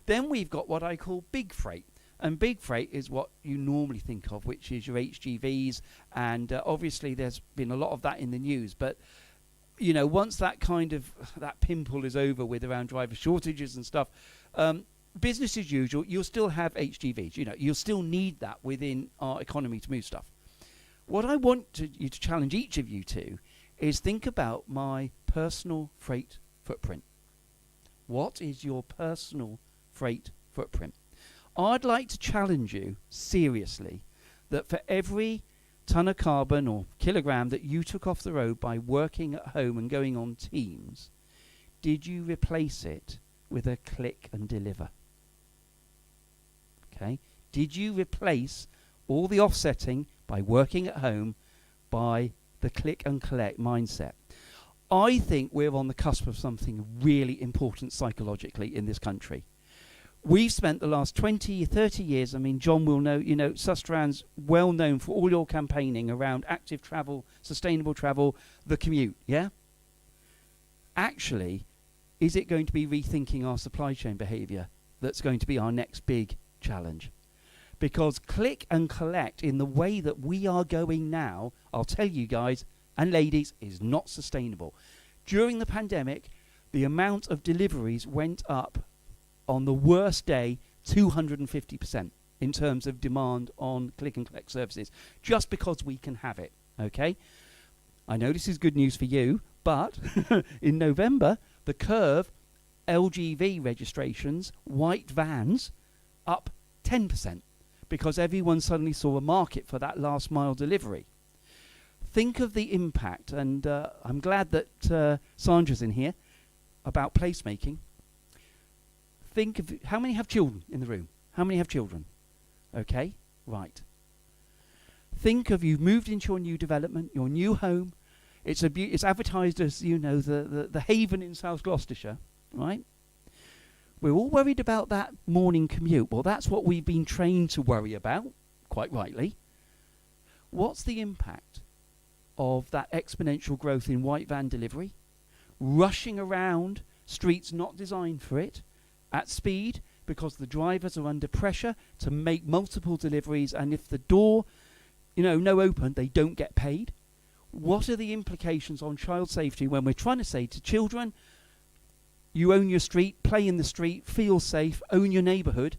Then we've got what I call big freight. And big freight is what you normally think of, which is your HGVs. And obviously there's been a lot of that in the news. But, you know, once that kind of, that pimple is over with around driver shortages and stuff, business as usual, you'll still have HGVs. You know, you'll still need that within our economy to move stuff. What I want you to challenge each of you to is think about my personal freight footprint. What is your personal freight footprint? I'd like to challenge you seriously that for every ton of carbon or kilogram that you took off the road by working at home and going on Teams, did you replace it with a click and deliver? Okay? Did you replace all the offsetting by working at home by the click and collect mindset? I think we're on the cusp of something really important psychologically in this country. We've spent the last 20, 30 years, I mean, John will know, you know, Sustrans well known for all your campaigning around active travel, sustainable travel, the commute, yeah? Actually, is it going to be rethinking our supply chain behaviour that's going to be our next big challenge? Because click and collect in the way that we are going now, I'll tell you guys and ladies, is not sustainable. During the pandemic, the amount of deliveries went up on the worst day 250% in terms of demand on click and collect services, just because we can have it, okay? I know this is good news for you, but in November, the Curve LGV registrations, white vans, up 10%, because everyone suddenly saw a market for that last mile delivery. Think of the impact, and I'm glad that Sandra's in here, about placemaking. Think of how many have children in the room? How many have children? Okay, right. Think of you've moved into your new development, your new home. It's advertised as, you know, the haven in South Gloucestershire, right? We're all worried about that morning commute. Well, that's what we've been trained to worry about, quite rightly. What's the impact of that exponential growth in white van delivery? Rushing around streets not designed for it, at speed, because the drivers are under pressure to make multiple deliveries, and if the door, you know, no open, they don't get paid. What are the implications on child safety when we're trying to say to children, you own your street, play in the street, feel safe, own your neighbourhood,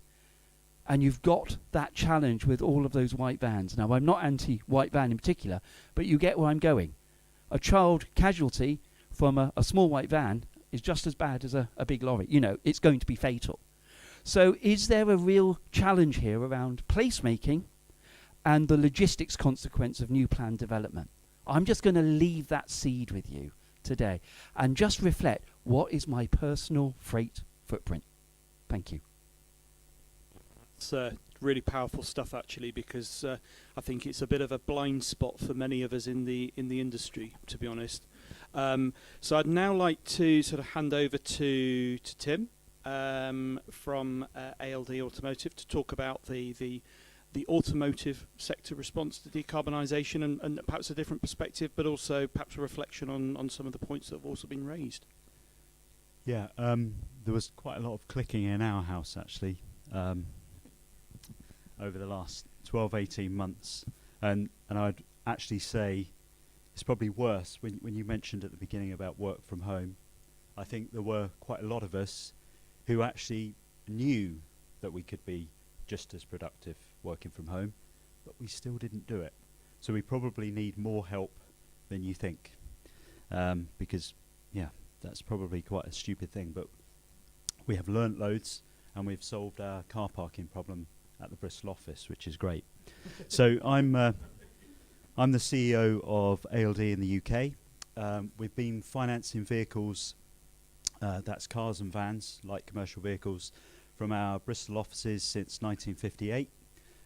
and you've got that challenge with all of those white vans. Now, I'm not anti-white van in particular, but you get where I'm going. A child casualty from a small white van is just as bad as a big lorry. You know, it's going to be fatal. So is there a real challenge here around placemaking and the logistics consequence of new plan development? I'm just going to leave that seed with you today and just reflect, what is my personal freight footprint? Thank you. It's really powerful stuff, actually, because I think it's a bit of a blind spot for many of us in the industry, to be honest. So I'd now like to sort of hand over to Tim, from ALD Automotive to talk about the automotive sector response to decarbonisation and perhaps a different perspective, but also perhaps a reflection on some of the points that have also been raised. Yeah, there was quite a lot of clicking in our house actually over the last 12, 18 months. And I'd actually say it's probably worse when you mentioned at the beginning about work from home. I think there were quite a lot of us who actually knew that we could be just as productive working from home, but we still didn't do it. So we probably need more help than you think, because, yeah, that's probably quite a stupid thing, but we have learnt loads and we've solved our car parking problem at the Bristol office, which is great. So I'm the CEO of ALD in the UK. We've been financing vehicles, that's cars and vans, light commercial vehicles, from our Bristol offices since 1958,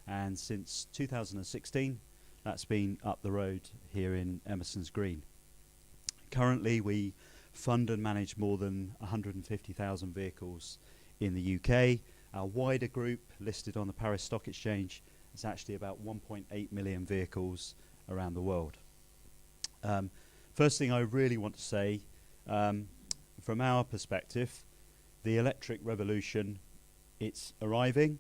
and since 2016 that's been up the road here in Emerson's Green. Currently we fund and manage more than 150,000 vehicles in the UK. Our wider group, listed on the Paris Stock Exchange, is actually about 1.8 million vehicles around the world. First thing I really want to say, from our perspective, the electric revolution, it's arriving.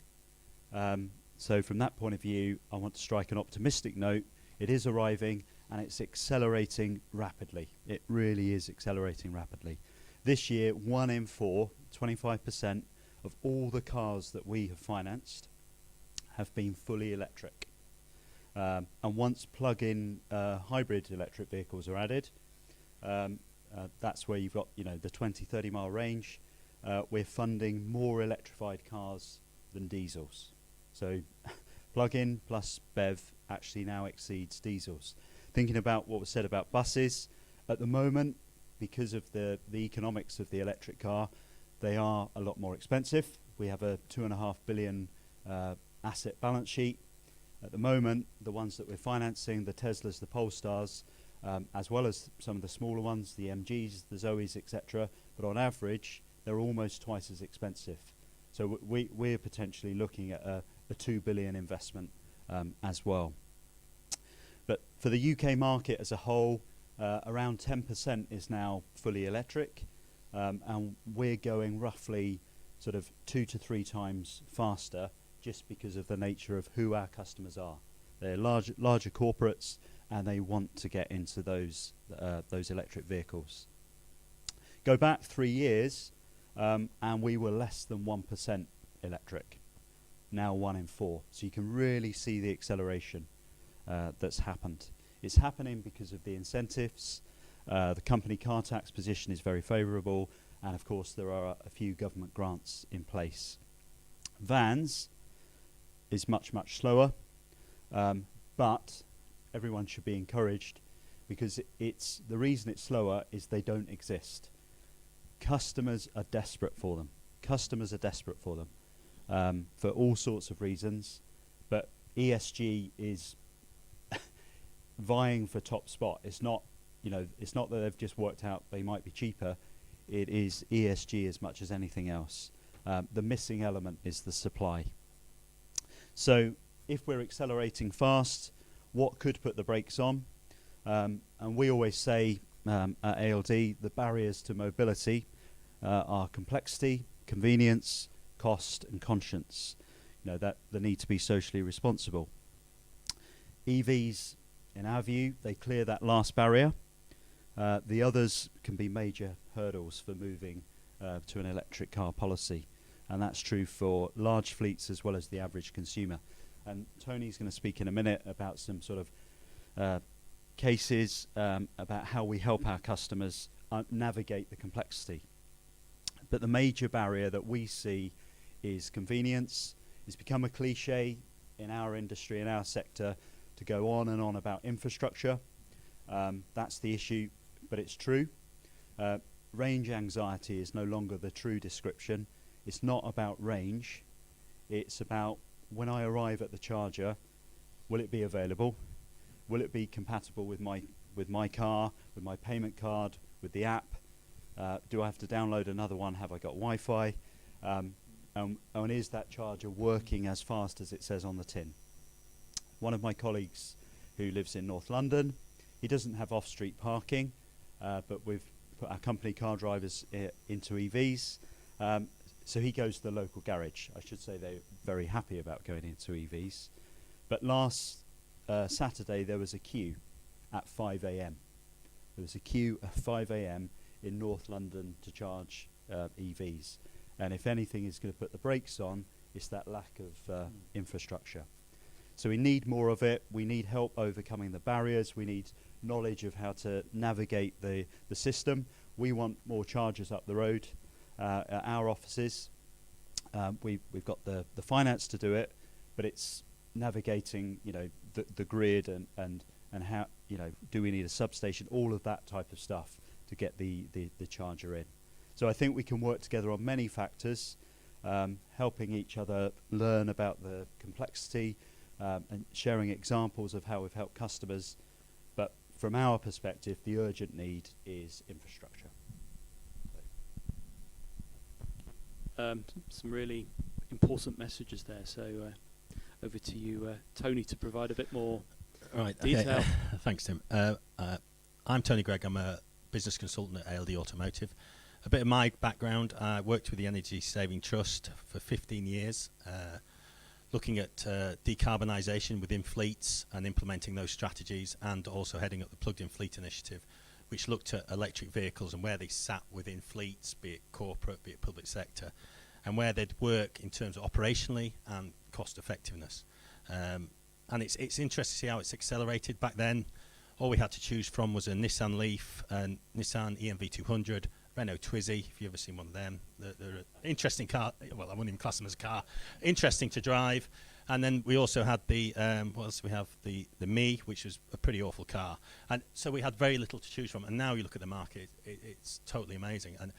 So from that point of view, I want to strike an optimistic note. It is arriving and it's accelerating rapidly. It really is accelerating rapidly. This year, 1 in 4, 25% of all the cars that we have financed have been fully electric. And once plug-in hybrid electric vehicles are added, that's where you've got, you know, the 20, 30 mile range. We're funding more electrified cars than diesels. So plug-in plus BEV actually now exceeds diesels. Thinking about what was said about buses, at the moment, because of the economics of the electric car, they are a lot more expensive. We have a £2.5 billion asset balance sheet. At the moment, the ones that we're financing, the Teslas, the Polestars, as well as some of the smaller ones, the MGs, the Zoes, etc. But on average, they're almost twice as expensive. So we're potentially looking at a £2 billion investment as well. But for the UK market as a whole, around 10% is now fully electric, and we're going roughly sort of 2 to 3 times faster just because of the nature of who our customers are. They're larger corporates, and they want to get into those electric vehicles. Go back 3 years, and we were less than 1% electric. Now 1 in 4. So you can really see the acceleration that's happened. It's happening because of the incentives. The company car tax position is very favourable, and of course there are a few government grants in place. Vans is much, much slower, but everyone should be encouraged, because the reason it's slower is they don't exist. Customers are desperate for them. Customers are desperate for them for all sorts of reasons, but ESG is vying for top spot. It's not that they've just worked out they might be cheaper. It is ESG as much as anything else. The missing element is the supply. So if we're accelerating fast, what could put the brakes on? And we always say at ALD, the barriers to mobility are complexity, convenience, cost, and conscience. That the need to be socially responsible. EVs, in our view, they clear that last barrier. The others can be major hurdles for moving to an electric car policy, and that's true for large fleets as well as the average consumer. And Tony's going to speak in a minute about some sort of cases about how we help our customers navigate the complexity. But the major barrier that we see is convenience. It's become a cliche in our industry, in our sector, to go on and on about infrastructure. That's the issue, but it's true. Range anxiety is no longer the true description. It's not about range. It's about, when I arrive at the charger, will it be available? Will it be compatible with my car, with my payment card, with the app? Do I have to download another one? Have I got Wi-Fi? And is that charger working as fast as it says on the tin? One of my colleagues who lives in North London, he doesn't have off-street parking, but we've put our company car drivers into EVs. So he goes to the local garage. I should say they're very happy about going into EVs. But last Saturday there was a queue at 5 a.m. There was a queue at 5 a.m. in North London to charge EVs. And if anything is going to put the brakes on, it's that lack of infrastructure. So we need more of it. We need help overcoming the barriers. We need knowledge of how to navigate the system. We want more chargers up the road at our offices. We've got the finance to do it, but it's navigating, the grid and how, do we need a substation, all of that type of stuff to get the charger in. So I think we can work together on many factors, helping each other learn about the complexity and sharing examples of how we've helped customers. But from our perspective, the urgent need is infrastructure. Some really important messages there. So over to you, Tony, to provide a bit more detail. Okay. Thanks, Tim. I'm Tony Gregg. I'm a business consultant at ALD Automotive. A bit of my background, I worked with the Energy Saving Trust for 15 years, looking at decarbonisation within fleets and implementing those strategies, and also heading up the Plugged-in Fleet Initiative, which looked at electric vehicles and where they sat within fleets, be it corporate, be it public sector, and where they'd work in terms of operationally and cost effectiveness. And it's interesting to see how it's accelerated. Back then, all we had to choose from was a Nissan Leaf, a Nissan EMV200, Renault Twizy, if you've ever seen one of them. They're an interesting car. Well, I wouldn't even class them as a car. Interesting to drive. And then we also had the, what else? We have the Me, which was a pretty awful car. And so we had very little to choose from. And now you look at the market, it's totally amazing. And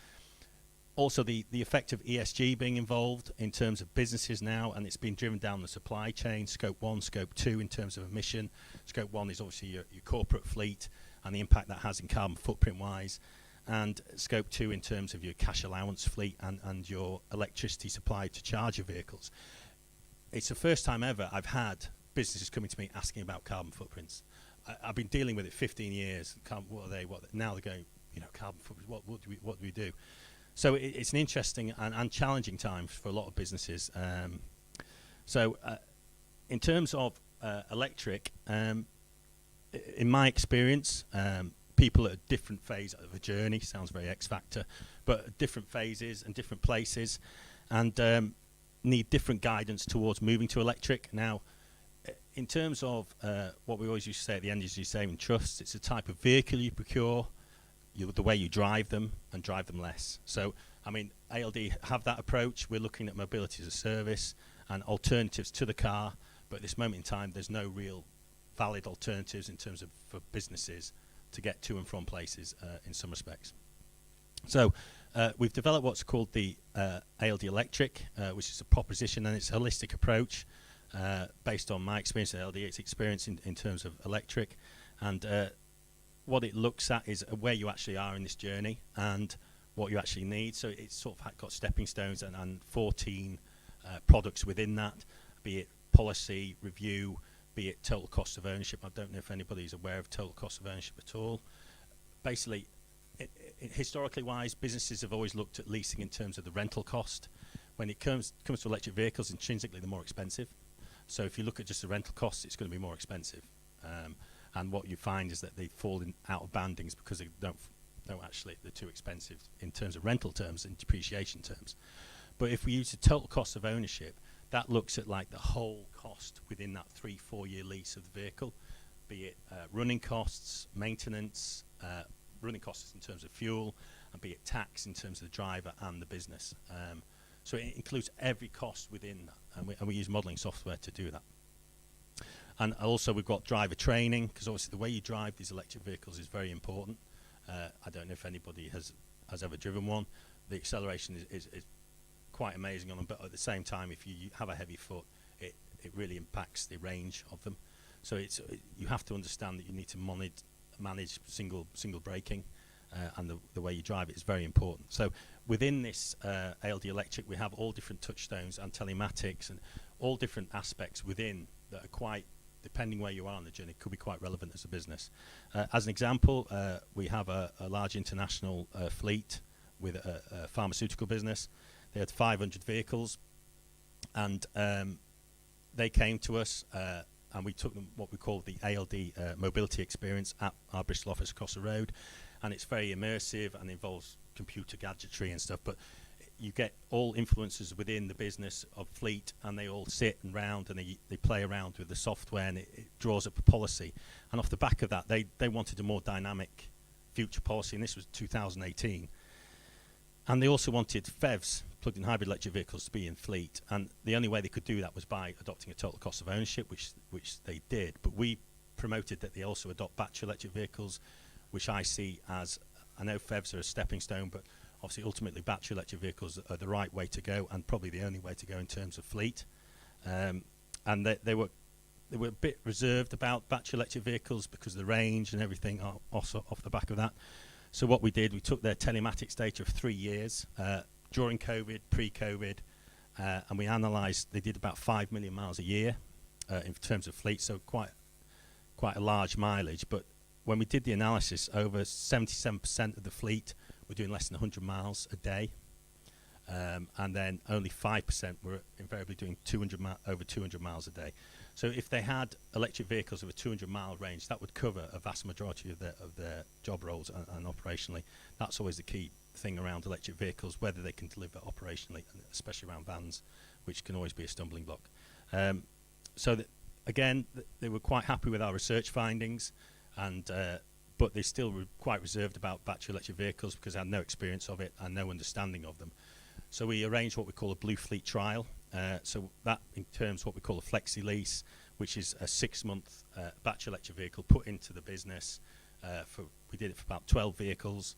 also the effect of ESG being involved in terms of businesses now, and it's been driven down the supply chain, Scope 1, Scope 2 in terms of emission. Scope 1 is obviously your corporate fleet and the impact that has in carbon footprint-wise. And Scope 2 in terms of your cash allowance fleet and your electricity supply to charge your vehicles. It's the first time ever I've had businesses coming to me asking about carbon footprints. I've been dealing with it 15 years. What are they? Now they're going, carbon footprints, what do we do? So it's an interesting and challenging time for a lot of businesses. In terms of electric, in my experience, people at different phases of a journey, sounds very X Factor, but at different phases and different places, and need different guidance towards moving to electric. Now, in terms of what we always used to say at the Energy Saving Trust, it's a type of vehicle you procure, the way you drive them, and drive them less. So, ALD have that approach. We're looking at mobility as a service and alternatives to the car, but at this moment in time, there's no real valid alternatives in terms of for businesses to get to and from places in some respects. So we've developed what's called the ALD Electric, which is a proposition, and it's a holistic approach based on my experience at ALD, its experience in terms of electric, and what it looks at is where you actually are in this journey and what you actually need. So it's sort of got stepping stones and 14 products within that, be it policy, review, be it total cost of ownership. I don't know if anybody's aware of total cost of ownership at all. Basically, historically wise, businesses have always looked at leasing in terms of the rental cost. When it comes to electric vehicles, intrinsically they're more expensive. So if you look at just the rental costs, it's going to be more expensive. And what you find is that they fall out of bandings because they don't actually, they're too expensive in terms of rental terms and depreciation terms. But if we use the total cost of ownership, that looks at like the whole cost within that 3-4 year lease of the vehicle, be it running costs, maintenance, running costs in terms of fuel, and be it tax in terms of the driver and the business. So it includes every cost within that, and we use modelling software to do that. And also we've got driver training, because obviously the way you drive these electric vehicles is very important. I don't know if anybody has ever driven one. The acceleration is quite amazing on them, but at the same time, if you have a heavy foot, it really impacts the range of them. So you have to understand that you need to manage single braking, and the way you drive it is very important. So within this ALD Electric, we have all different touchstones and telematics and all different aspects within that are quite, depending where you are on the journey, could be quite relevant as a business. As an example, we have a large international fleet with a pharmaceutical business. They had 500 vehicles, and they came to us, and we took them what we call the ALD mobility experience at our Bristol office across the road, and it's very immersive and involves computer gadgetry and stuff, but you get all influencers within the business of fleet, and they all sit and round and they play around with the software, and it draws up a policy. And off the back of that, they wanted a more dynamic future policy, and this was 2018. And they also wanted PHEVs, plug-in hybrid electric vehicles, to be in fleet, and the only way they could do that was by adopting a total cost of ownership, which they did. But we promoted that they also adopt battery electric vehicles, which I see as, I know PHEVs are a stepping stone, but obviously ultimately battery electric vehicles are the right way to go, and probably the only way to go in terms of fleet. And they were a bit reserved about battery electric vehicles because of the range and everything also off the back of that. So what we did, we took their telematics data of 3 years, during COVID, pre-COVID, and we analysed, they did about 5 million miles a year in terms of fleet, so quite a large mileage. But when we did the analysis, over 77% of the fleet were doing less than 100 miles a day, and then only 5% were invariably doing over 200 miles a day. So if they had electric vehicles of a 200-mile range, that would cover a vast majority of their job roles and operationally. That's always the key thing around electric vehicles, whether they can deliver operationally, and especially around vans, which can always be a stumbling block. Again, they were quite happy with our research findings, and but they still were quite reserved about battery electric vehicles because they had no experience of it and no understanding of them. So we arranged what we call a blue fleet trial. So that in terms what we call a flexi lease, which is a 6-month battery electric vehicle put into the business. We did it for about 12 vehicles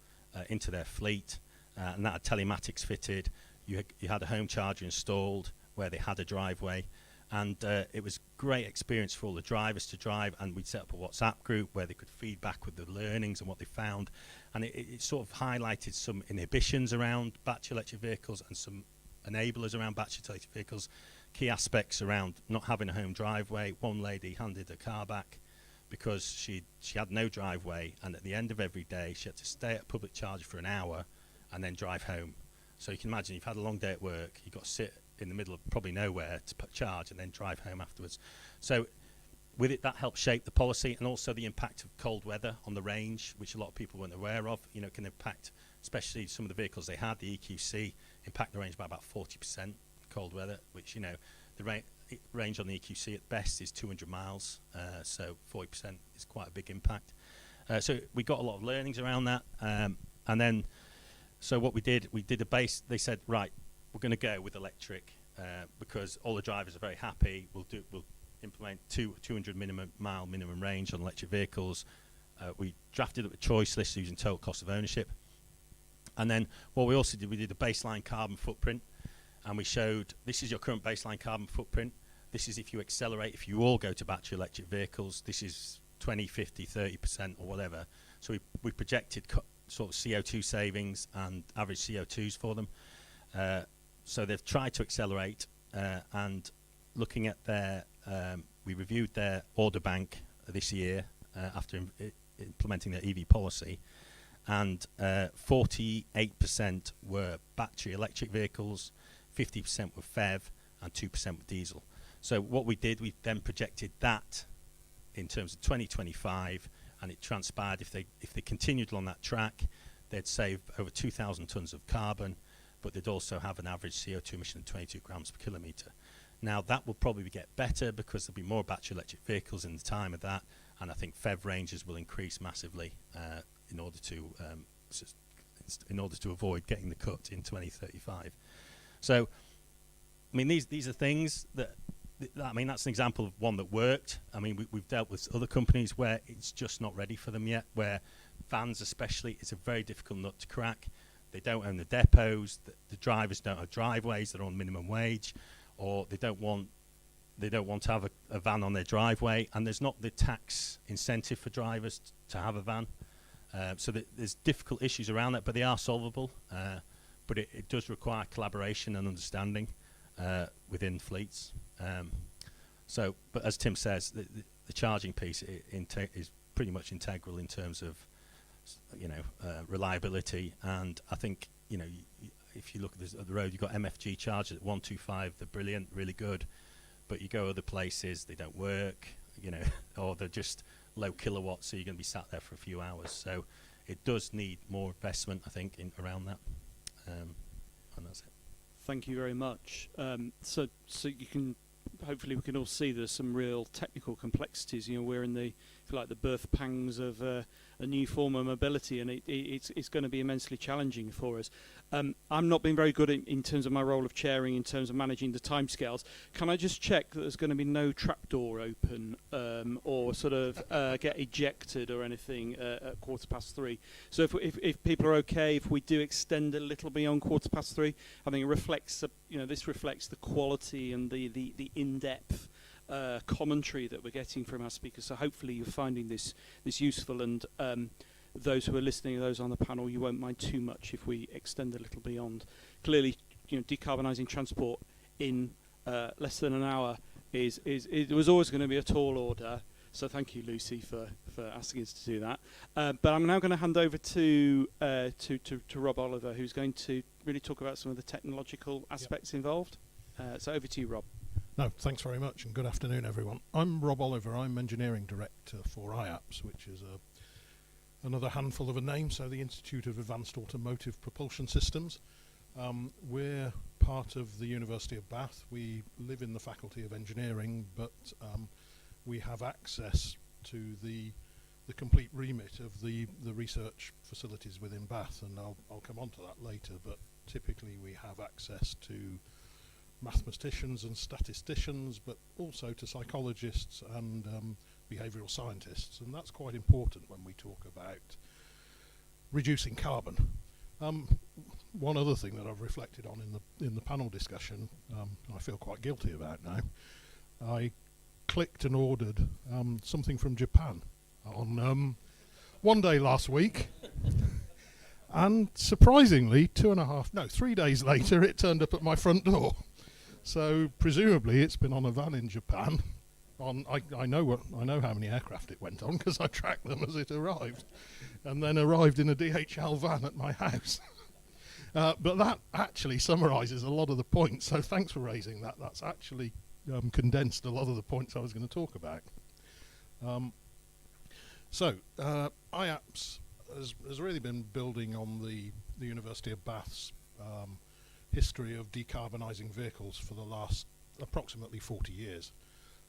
into their fleet, and that had telematics fitted. You had a home charger installed where they had a driveway, and it was a great experience for all the drivers to drive. And we'd set up a WhatsApp group where they could feed back with the learnings and what they found, and it sort of highlighted some inhibitions around battery electric vehicles and some enablers around battery electric vehicles, key aspects around not having a home driveway. One lady handed her car back because she had no driveway, and at the end of every day she had to stay at a public charger for an hour and then drive home. So you can imagine, you've had a long day at work, you've got to sit in the middle of probably nowhere to charge and then drive home afterwards. So with it, that helped shape the policy, and also the impact of cold weather on the range, which a lot of people weren't aware of. You know, can impact, especially some of the vehicles they had, the EQC, impact the range by about 40% cold weather, which, you know, the range on the EQC at best is 200 miles, so 40% is quite a big impact. So we got a lot of learnings around that, and then so what we did a base. They said, right, we're going to go with electric because all the drivers are very happy. We'll implement 200 mile minimum range on electric vehicles. We drafted up a choice list using total cost of ownership. And then what we also did, we did a baseline carbon footprint, and we showed this is your current baseline carbon footprint. This is if you accelerate, if you all go to battery electric vehicles, this is 20, 50, 30% or whatever. So we projected sort of CO2 savings and average CO2s for them. So they've tried to accelerate, and looking at their, we reviewed their order bank this year after implementing their EV policy, and 48% were battery electric vehicles, 50% were PHEV, and 2% were diesel. So what we did, we then projected that in terms of 2025, and it transpired if they continued along that track, they'd save over 2,000 tonnes of carbon, but they'd also have an average CO2 emission of 22 grams per kilometre. Now that will probably get better because there'll be more battery electric vehicles in the time of that, and I think PHEV ranges will increase massively in order to avoid getting the cut in 2035. So, I mean, these are things that I mean, that's an example of one that worked. I mean, we've dealt with other companies where it's just not ready for them yet, where vans especially, it's a very difficult nut to crack. They don't own the depots, the drivers don't have driveways, they're on minimum wage, or they don't want to have a van on their driveway, and there's not the tax incentive for drivers to have a van. So there's difficult issues around that, but they are solvable. But it does require collaboration and understanding within fleets. But as Tim says, the charging piece is pretty much integral in terms of, reliability. And I think, if you look at the road, you've got MFG chargers at 125. They're brilliant, really good. But you go other places, they don't work, or they're just low kilowatts, so you're going to be sat there for a few hours. So it does need more investment, I think, around that. And that's it. Thank you very much. So you can, hopefully we can all see there's some real technical complexities. We're in the, if you like, the birth pangs of a new form of mobility, and it's going to be immensely challenging for us. I'm not being very good in terms of my role of chairing, in terms of managing the timescales. Can I just check that there's going to be no trapdoor open or sort of get ejected or anything at 3:15? So if people are okay, if we do extend a little beyond 3:15, I think it reflects, this reflects the quality and the in-depth commentary that we're getting from our speakers. So hopefully you're finding this useful, and those who are listening, those on the panel, you won't mind too much if we extend a little beyond. Clearly, decarbonising transport in less than an hour it was always going to be a tall order. So thank you, Lucy, for asking us to do that. But I'm now going to hand over to Rob Oliver, who's going to really talk about some of the technological aspects involved. So over to you, Rob. No, thanks very much, and good afternoon, everyone. I'm Rob Oliver. I'm Engineering Director for IAPS, which is another handful of a name, so the Institute of Advanced Automotive Propulsion Systems. We're part of the University of Bath. We live in the Faculty of Engineering, but we have access to the complete remit of the research facilities within Bath, and I'll come on to that later, but typically we have access to mathematicians and statisticians, but also to psychologists and behavioural scientists, and that's quite important when we talk about reducing carbon. One other thing that I've reflected on in the panel discussion, I feel quite guilty about now. I clicked and ordered something from Japan on one day last week, and surprisingly 3 days later it turned up at my front door. So presumably it's been on a van in Japan. I know how many aircraft it went on because I tracked them as it arrived, and then arrived in a DHL van at my house. But that actually summarises a lot of the points. So thanks for raising that. That's actually condensed a lot of the points I was going to talk about. IAPS has really been building on the University of Bath's history of decarbonising vehicles for the last approximately 40 years.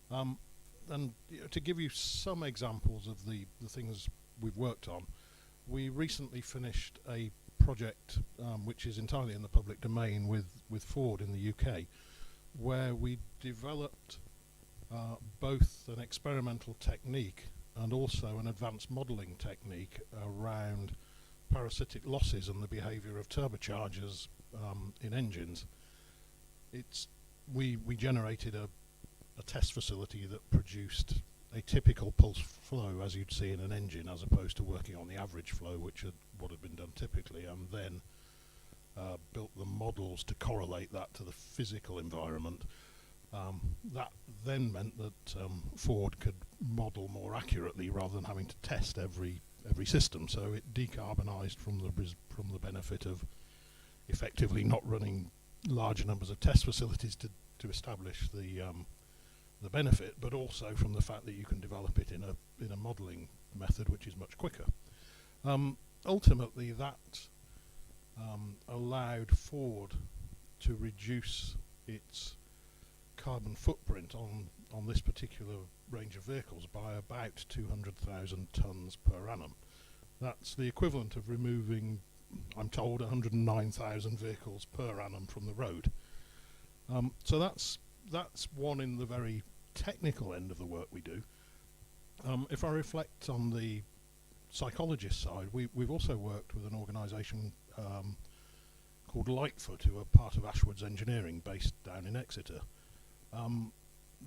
And to give you some examples of the things we've worked on, we recently finished a project which is entirely in the public domain with Ford in the UK, where we developed both an experimental technique and also an advanced modelling technique around parasitic losses and the behaviour of turbochargers in engines. We generated a test facility that produced a typical pulse flow as you'd see in an engine, as opposed to working on the average flow, which would have been done typically, and then built the models to correlate that to the physical environment. That then meant that Ford could model more accurately rather than having to test every system. So it decarbonised from the benefit of effectively not running large numbers of test facilities to establish the benefit, but also from the fact that you can develop it in a modelling method which is much quicker. Ultimately, that allowed Ford to reduce its carbon footprint on this particular range of vehicles by about 200,000 tonnes per annum. That's the equivalent of removing, I'm told, 109,000 vehicles per annum from the road. So that's one in the very technical end of the work we do. If I reflect on the psychologist side, we've also worked with an organisation called Lightfoot, who are part of Ashwood's Engineering, based down in Exeter.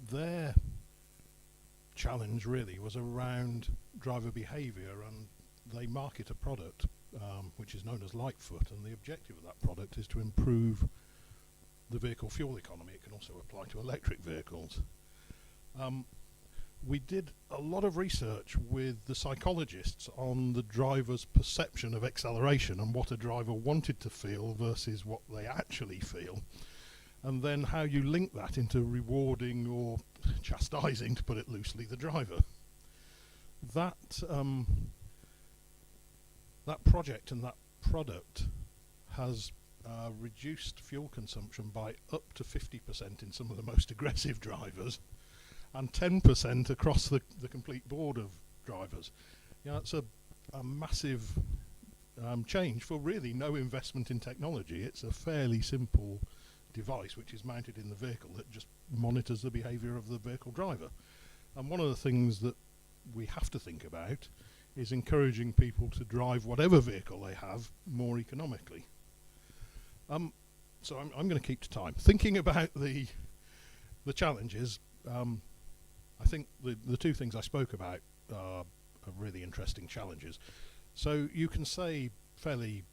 Their challenge really was around driver behaviour and they market a product which is known as Lightfoot, and the objective of that product is to improve the vehicle fuel economy. It can also apply to electric vehicles. We did a lot of research with the psychologists on the driver's perception of acceleration and what a driver wanted to feel versus what they actually feel, and then how you link that into rewarding or chastising, to put it loosely, the driver. That project and that product has reduced fuel consumption by up to 50% in some of the most aggressive drivers, and 10% across the complete board of drivers. It's a massive change for really no investment in technology. It's a fairly simple device which is mounted in the vehicle that just monitors the behaviour of the vehicle driver. And one of the things that we have to think about is encouraging people to drive whatever vehicle they have more economically. So I'm going to keep to time. Thinking about the challenges, I think the two things I spoke about are really interesting challenges. So you can say fairly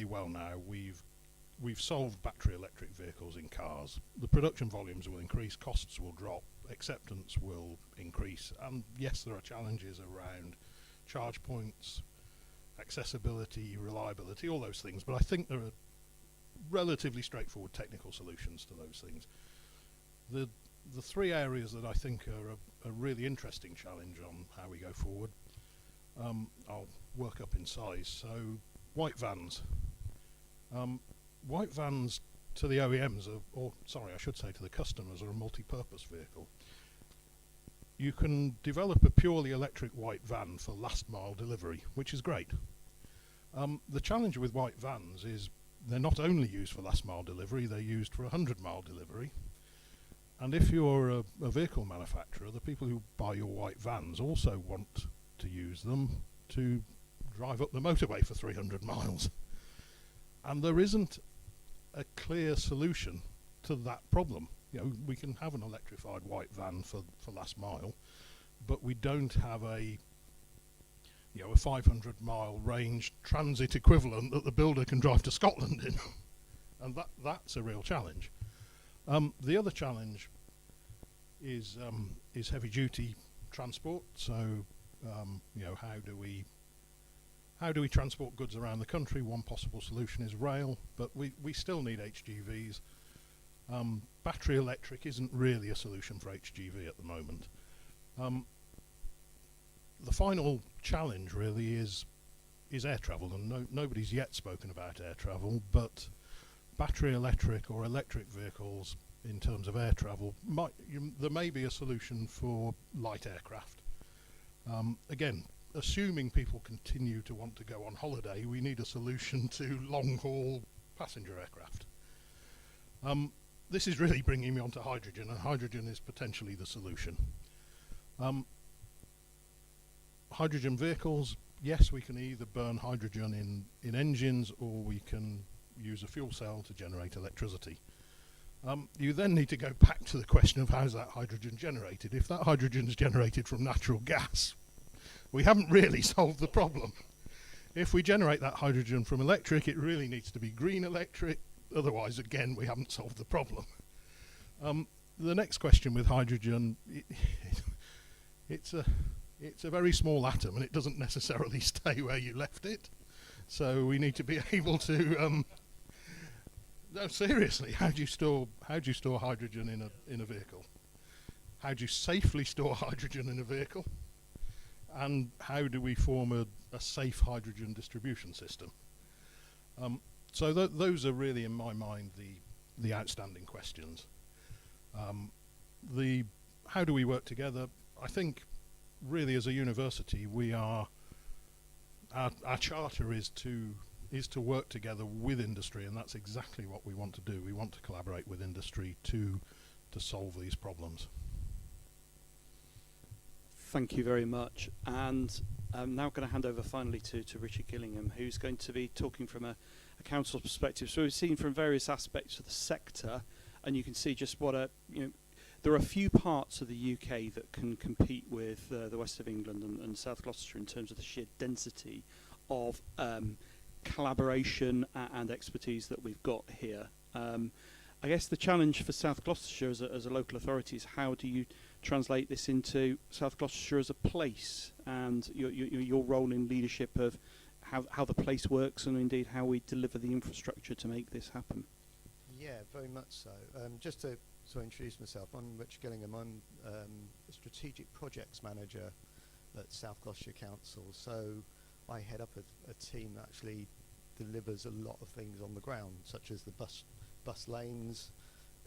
well now we've solved battery electric vehicles in cars. The production volumes will increase, costs will drop, acceptance will increase, and yes, there are challenges around charge points, accessibility, reliability, all those things, but I think there are relatively straightforward technical solutions to those things. The three areas that I think are a really interesting challenge on how we go forward, I'll work up in size. So white vans. White vans to the OEMs, I should say to the customers, are a multi-purpose vehicle. You can develop a purely electric white van for last mile delivery, which is great. The challenge with white vans is they're not only used for last mile delivery, they're used for 100-mile delivery. And if you're a vehicle manufacturer, the people who buy your white vans also want to use them to drive up the motorway for 300 miles. And there isn't a clear solution to that problem. We can have an electrified white van for last mile, but we don't have a 500-mile range transit equivalent that the builder can drive to Scotland in. And that's a real challenge. The other challenge is heavy duty transport. So how do we transport goods around the country? One possible solution is rail, but we still need HGVs. Battery electric isn't really a solution for HGV at the moment. The final challenge really is air travel, and nobody's yet spoken about air travel, but battery electric or electric vehicles in terms of air travel, there may be a solution for light aircraft. Again, assuming people continue to want to go on holiday, we need a solution to long-haul passenger aircraft. This is really bringing me onto hydrogen, and hydrogen is potentially the solution. Hydrogen vehicles, yes, we can either burn hydrogen in engines, or we can use a fuel cell to generate electricity. You then need to go back to the question of how's that hydrogen generated. If that hydrogen is generated from natural gas, we haven't really solved the problem. If we generate that hydrogen from electric, it really needs to be green electric. Otherwise, again, we haven't solved the problem. The next question with hydrogen, it's a very small atom, and it doesn't necessarily stay where you left it. So we need to be able to. No, seriously, how do you store hydrogen in a vehicle? How do you safely store hydrogen in a vehicle? And how do we form a safe hydrogen distribution system? So those are really, in my mind, the outstanding questions. How do we work together? I think, really, as a university, our charter is to work together with industry, and that's exactly what we want to do. We want to collaborate with industry to solve these problems. Thank you very much. And I'm now going to hand over finally to Richard Gillingham, who's going to be talking from a council perspective. So we've seen from various aspects of the sector, and you can see just what there are a few parts of the UK that can compete with the west of England and South Gloucestershire in terms of the sheer density of collaboration and expertise that we've got here. I guess the challenge for South Gloucestershire as a local authority is how do you translate this into South Gloucestershire as a place and your role in leadership of how the place works and indeed how we deliver the infrastructure to make this happen. Yeah, very much so. Just to introduce myself, I'm Rich Gillingham. I'm a strategic projects manager at South Gloucestershire Council. So I head up a team that actually delivers a lot of things on the ground, such as the bus lanes,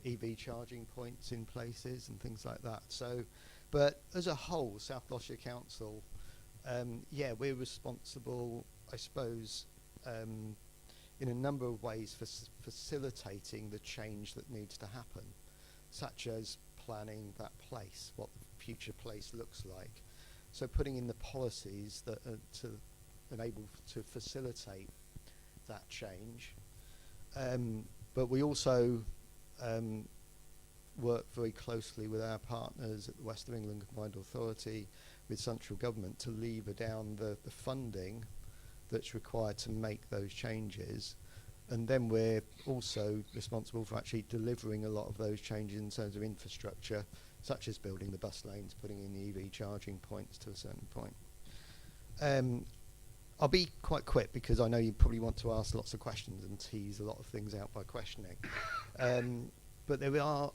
EV charging points in places and things like that. So, but as a whole, South Gloucestershire Council, yeah, we're responsible, I suppose, in a number of ways for facilitating the change that needs to happen, such as planning that place, what the future place looks like. So putting in the policies that are to enable to facilitate that change. But we also work very closely with our partners at the West of England Combined Authority with central government to lever down the funding that's required to make those changes. And then we're also responsible for actually delivering a lot of those changes in terms of infrastructure, such as building the bus lanes, putting in the EV charging points to a certain point. I'll be quite quick because I know you probably want to ask lots of questions and tease a lot of things out by questioning. But there are,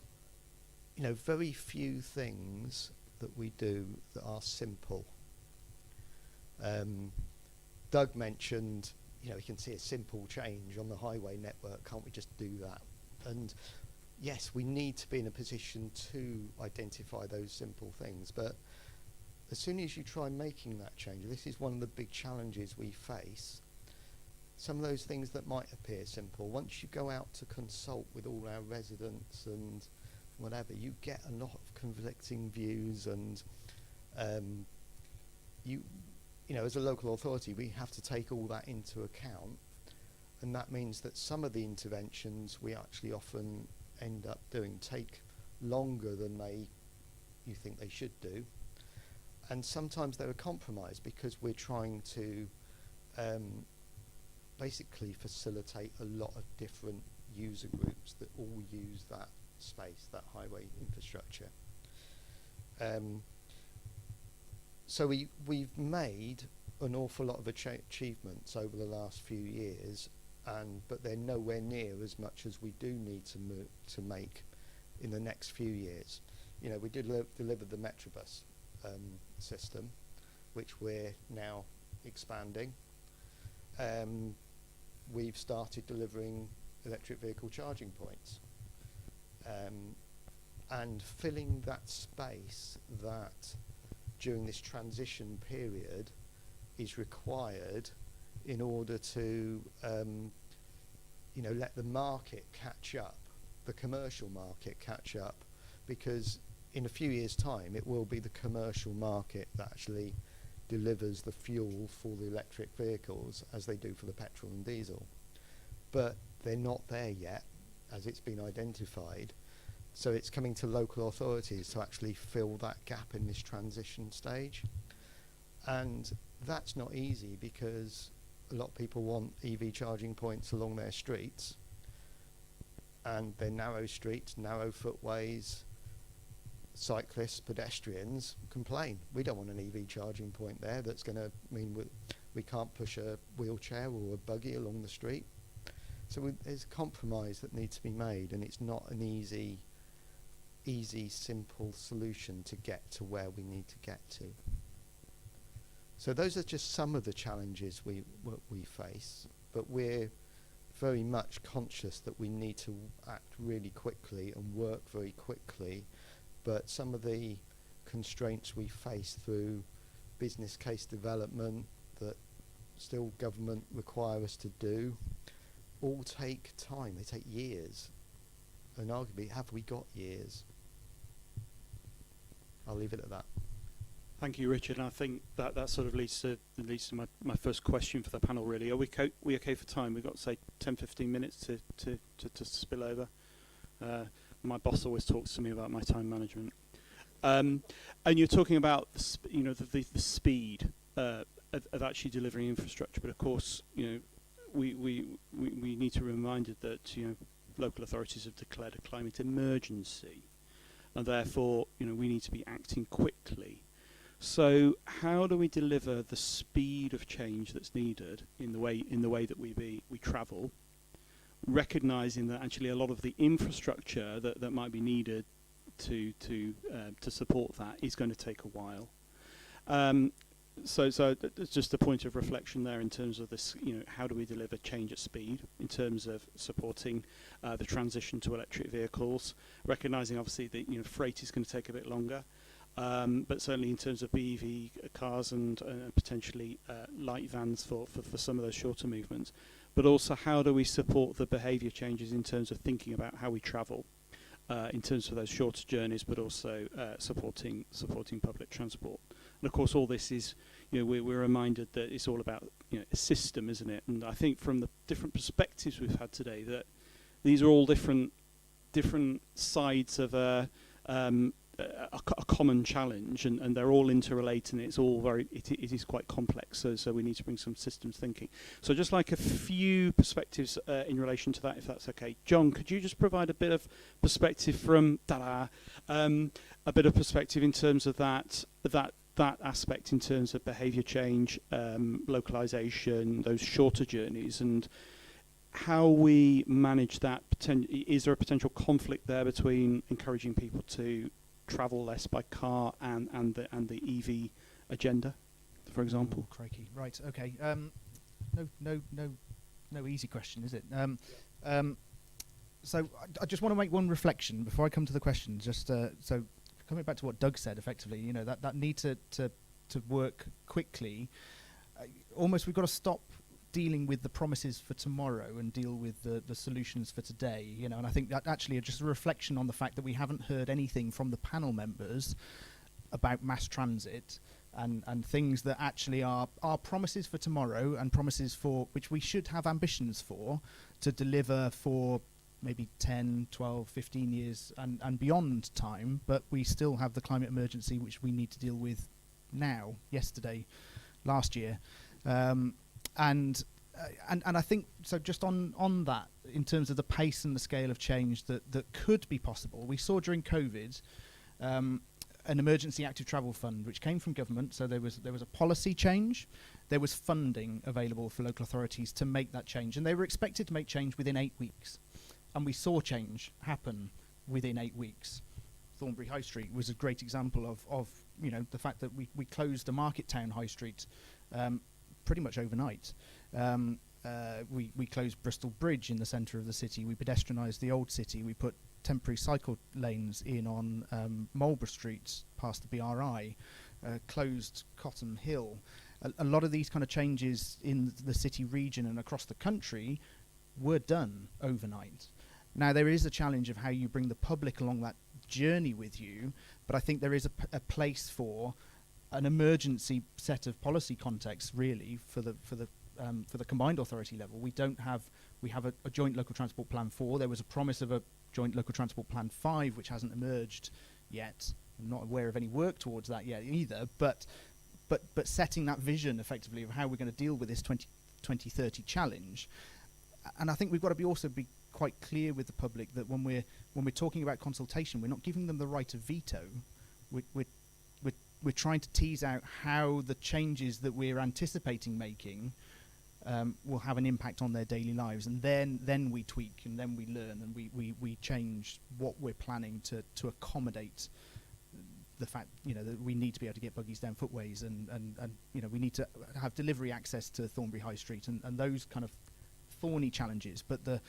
very few things that we do that are simple. Doug mentioned, we can see a simple change on the highway network. Can't we just do that? And yes, we need to be in a position to identify those simple things. But as soon as you try making that change, this is one of the big challenges we face. Some of those things that might appear simple, once you go out to consult with all our residents and whatever, you get a lot of conflicting views, and as a local authority, we have to take all that into account, and that means that some of the interventions we actually often end up doing take longer than you think they should do. And sometimes they're a compromise because we're trying to basically facilitate a lot of different user groups that all use that space, that highway infrastructure. So we've made an awful lot of achievements over the last few years, but they're nowhere near as much as we do need to make in the next few years. We did deliver the Metrobus system, which we're now expanding. We've started delivering electric vehicle charging points and filling that space that during this transition period is required in order to let the market catch up, the commercial market catch up, because in a few years' time, it will be the commercial market that actually delivers the fuel for the electric vehicles as they do for the petrol and diesel. But they're not there yet, as it's been identified. So it's coming to local authorities to actually fill that gap in this transition stage. And that's not easy because a lot of people want EV charging points along their streets. And they're narrow streets, narrow footways. Cyclists, pedestrians complain. We don't want an EV charging point there. That's going to mean we can't push a wheelchair or a buggy along the street. So there's a compromise that needs to be made, and it's not an easy, simple solution to get to where we need to get to. So those are just some of the challenges we face, but we're very much conscious that we need to act really quickly and work very quickly. But some of the constraints we face through business case development that still government require us to do all take time. They take years. And arguably, have we got years? I'll leave it at that. Thank you, Richard. And I think that sort of leads to my first question for the panel, really. Are we okay for time? We've got, say, 10, 15 minutes to spill over. my boss always talks to me about my time management. And you're talking about the speed of actually delivering infrastructure, but of course, we need to be reminded that local authorities have declared a climate emergency, and therefore we need to be acting quickly. So how do we deliver the speed of change that's needed in the way that we travel, recognizing that actually a lot of the infrastructure that might be needed to support that is going to take a while. So it's just a point of reflection there in terms of this, how do we deliver change at speed in terms of supporting the transition to electric vehicles, recognizing obviously that freight is going to take a bit longer, but certainly in terms of BEV cars and potentially light vans for some of those shorter movements, but also how do we support the behaviour changes in terms of thinking about how we travel, in terms of those shorter journeys, but also supporting public transport. And of course, all this is, we're reminded that it's all about a system, isn't it? And I think from the different perspectives we've had today, that these are all different sides of a common challenge, and they're all interrelated, and it's all it is quite complex. So we need to bring some systems thinking. So just like a few perspectives in relation to that, if that's okay. John, could you just provide a bit of perspective from a bit of perspective in terms of that aspect in terms of behaviour change, localisation, those shorter journeys, and how we manage that? Is there a potential conflict there between encouraging people to travel less by car and the EV agenda, for example? Crikey. Right. Okay. No easy question, is it? So I just want to make one reflection before I come to the question. Just so coming back to what Doug said, effectively, that need to work quickly. Almost, we've got to stop dealing with the promises for tomorrow and deal with the solutions for today, and I think that actually just a reflection on the fact that we haven't heard anything from the panel members about mass transit and things that actually are promises for tomorrow and promises for which we should have ambitions for to deliver for maybe 10, 12, 15 years and beyond time, but we still have the climate emergency which we need to deal with now, yesterday, last year. And I think so. Just on that, in terms of the pace and the scale of change that could be possible, we saw during COVID an emergency active travel fund which came from government. So there was a policy change, there was funding available for local authorities to make that change, and they were expected to make change within 8 weeks, and we saw change happen within 8 weeks. Thornbury High Street was a great example of the fact that we closed a market town high street pretty much overnight. We closed Bristol Bridge in the centre of the city. We pedestrianised the old city. We put temporary cycle lanes in on Marlborough Street past the BRI, closed Cotton Hill. A lot of these kind of changes in the city region and across the country were done overnight. Now, there is a challenge of how you bring the public along that journey with you, but I think there is a place for an emergency set of policy contexts, really, for the combined authority level. We have a joint local transport plan 4. There was a promise of a joint local transport plan 5, which hasn't emerged yet. I'm not aware of any work towards that yet either. But setting that vision effectively of how we're going to deal with this 2030 challenge, and I think we've got to be quite clear with the public that when we're talking about consultation, we're not giving them the right of veto. We're trying to tease out how the changes that we're anticipating making will have an impact on their daily lives, and then we tweak, and then we learn, and we change what we're planning to accommodate the fact that we need to be able to get buggies down footways, and we need to have delivery access to Thornbury High Street, and those kind of thorny challenges, but the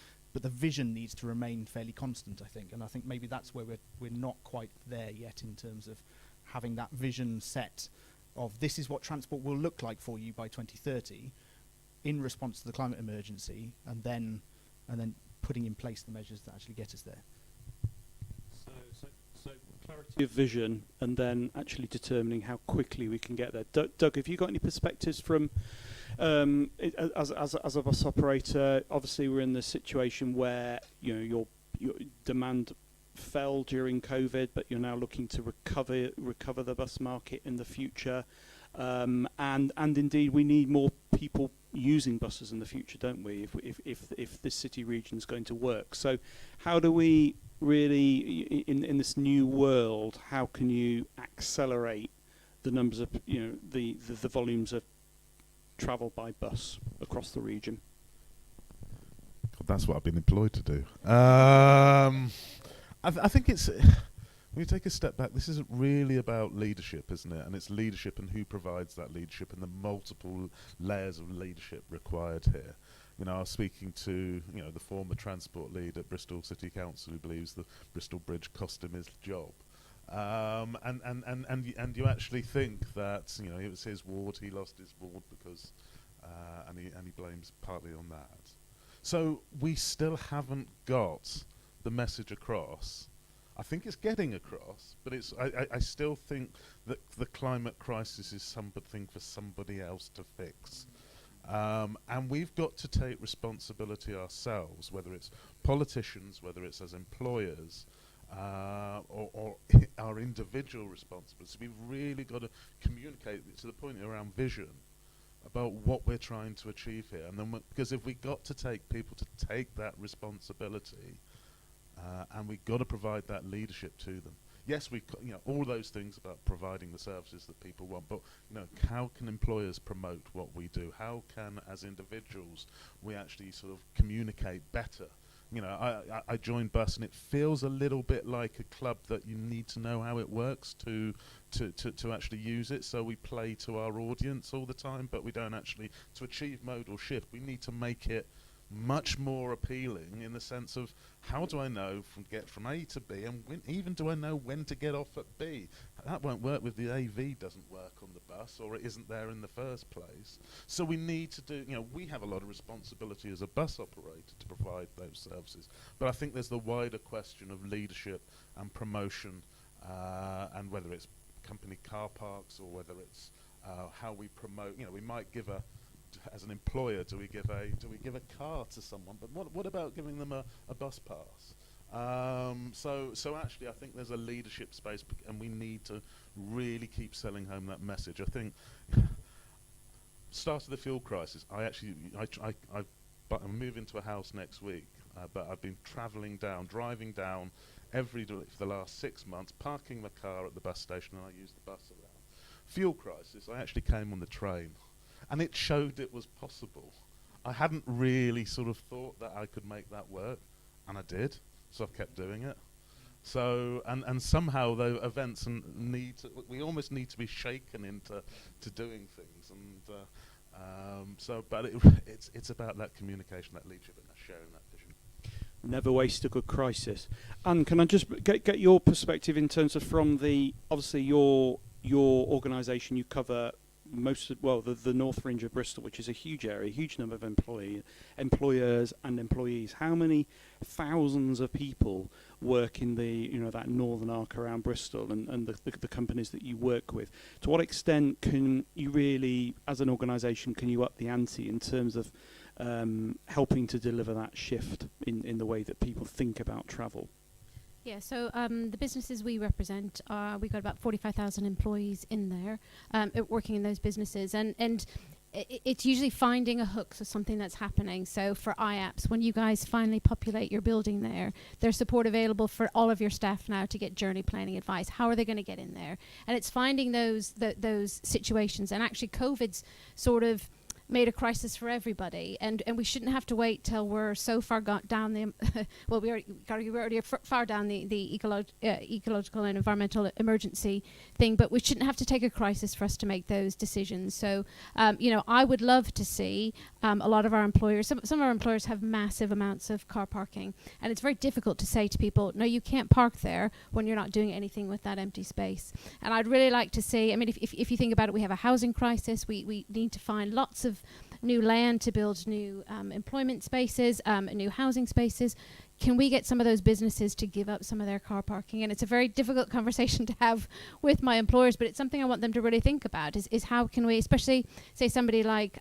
vision needs to remain fairly constant, I think, and I think maybe that's where we're not quite there yet in terms of having that vision set of this is what transport will look like for you by 2030 in response to the climate emergency, and then putting in place the measures that actually get us there. So clarity of vision, and then actually determining how quickly we can get there. Doug, have you got any perspectives from as a bus operator? Obviously, we're in the situation where your demand fell during COVID, but you're now looking to recover the bus market in the future. And indeed, we need more people using buses in the future, don't we? If this city region is going to work. So, how do we really, in this new world, how can you accelerate the numbers of the volumes of travel by bus across the region? God, that's what I've been employed to do. I think it's. When you take a step back, this isn't really about leadership, isn't it? And it's leadership and who provides that leadership and the multiple layers of leadership required here. You know, I was speaking to, the former transport lead at Bristol City Council who believes the Bristol Bridge cost him his job. And you actually think that, it was his ward, he lost his ward because, and he blames partly on that. So we still haven't got the message across. I think it's getting across, but I still think that the climate crisis is something for somebody else to fix. And we've got to take responsibility ourselves, whether it's politicians, whether it's as employers, or our individual responsibility. We've really got to communicate to the point around vision about what we're trying to achieve here. And then because if we got to take people to take that responsibility, and we've got to provide that leadership to them. Yes, all those things about providing the services that people want, but how can employers promote what we do? How can, as individuals, we actually sort of communicate better? I joined Bus, and it feels a little bit like a club that you need to know how it works to actually use it. So we play to our audience all the time, but we don't actually, to achieve modal shift, we need to make it much more appealing in the sense of how do I know get from A to B, and even do I know when to get off at B? That won't work with the AV doesn't work on the bus, or it isn't there in the first place. So we need to do, we have a lot of responsibility as a bus operator to provide those services. But I think there's the wider question of leadership and promotion, and whether it's company car parks or whether it's how we promote. We might give as an employer, do we give a car to someone? But what about giving them a bus pass? So actually, I think there's a leadership space, and we need to really keep selling home that message. I think start of the fuel crisis. I'm moving to a house next week, but I've been driving down every day for the last 6 months, parking my car at the bus station, and I use the bus around. Fuel crisis. I actually came on the train. And it showed it was possible. I hadn't really sort of thought that I could make that work, and I did. So I've kept doing it. So and somehow the events we almost need to be shaken into doing things. And but it's about that communication, that leadership, and that sharing that vision. Never waste a good crisis. And can I just get your perspective in terms of obviously your organisation, you cover the North Fringe of Bristol, which is a huge area, huge number of employers and employees. How many thousands of people work in that northern arc around Bristol and the companies that you work with? To what extent can you really, as an organisation, can you up the ante in terms of helping to deliver that shift in the way that people think about travel? Yeah, so the businesses we represent, we've got about 45,000 employees in there working in those businesses. And it's usually finding a hook to something that's happening. So for IAPS, when you guys finally populate your building there's support available for all of your staff now to get journey planning advice. How are they going to get in there? And it's finding those situations. And actually COVID's sort of made a crisis for everybody, and we shouldn't have to wait till we're so far down the we're already far down the ecological and environmental emergency thing, but we shouldn't have to take a crisis for us to make those decisions. So I would love to see a lot of our employers, some of our employers have massive amounts of car parking, and it's very difficult to say to people, no, you can't park there when you're not doing anything with that empty space. And I'd really like to see, if you think about it, we have a housing crisis. We need to find lots of new land to build new employment spaces, new housing spaces. can we get some of those businesses to give up some of their car parking? And it's a very difficult conversation to have with my employers, but it's something I want them to really think about, is how can we, especially say somebody like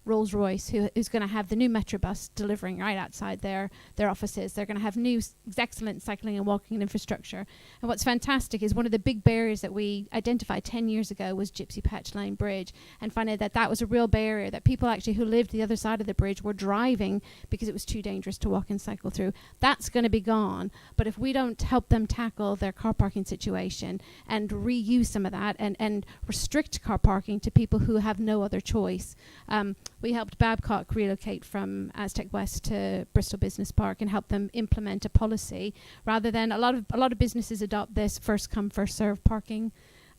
Rolls-Royce, who's going to have the new Metrobus delivering right outside their offices. They're going to have new excellent cycling and walking infrastructure. And what's fantastic is one of the big barriers that we identified 10 years ago was Gypsy Patch Lane Bridge, and finding that was a real barrier, that people actually who lived the other side of the bridge were driving because it was too dangerous to walk and cycle through. That's going to be gone. But if we don't help them tackle their car parking situation and reuse some of that and restrict car parking to people who have no other choice. We helped Babcock relocate from Aztec West to Bristol Business Park and help them implement a policy rather than a lot of businesses adopt this first come first serve parking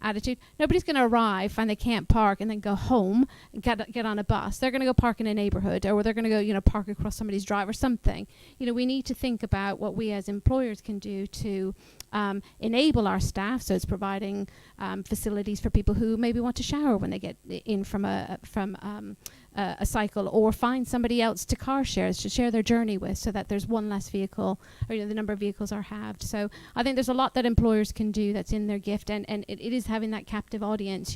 attitude. Nobody's going to arrive, find they can't park, and then go home and get on a bus. They're going to go park in a neighborhood, or they're going to go, park across somebody's drive or something. We need to think about what we as employers can do to enable our staff. So it's providing facilities for people who maybe want to shower when they get in from a cycle, or find somebody else to car share, to share their journey with, so that there's one less vehicle, or the number of vehicles are halved. So I think there's a lot that employers can do that's in their gift, and it is having that captive audience.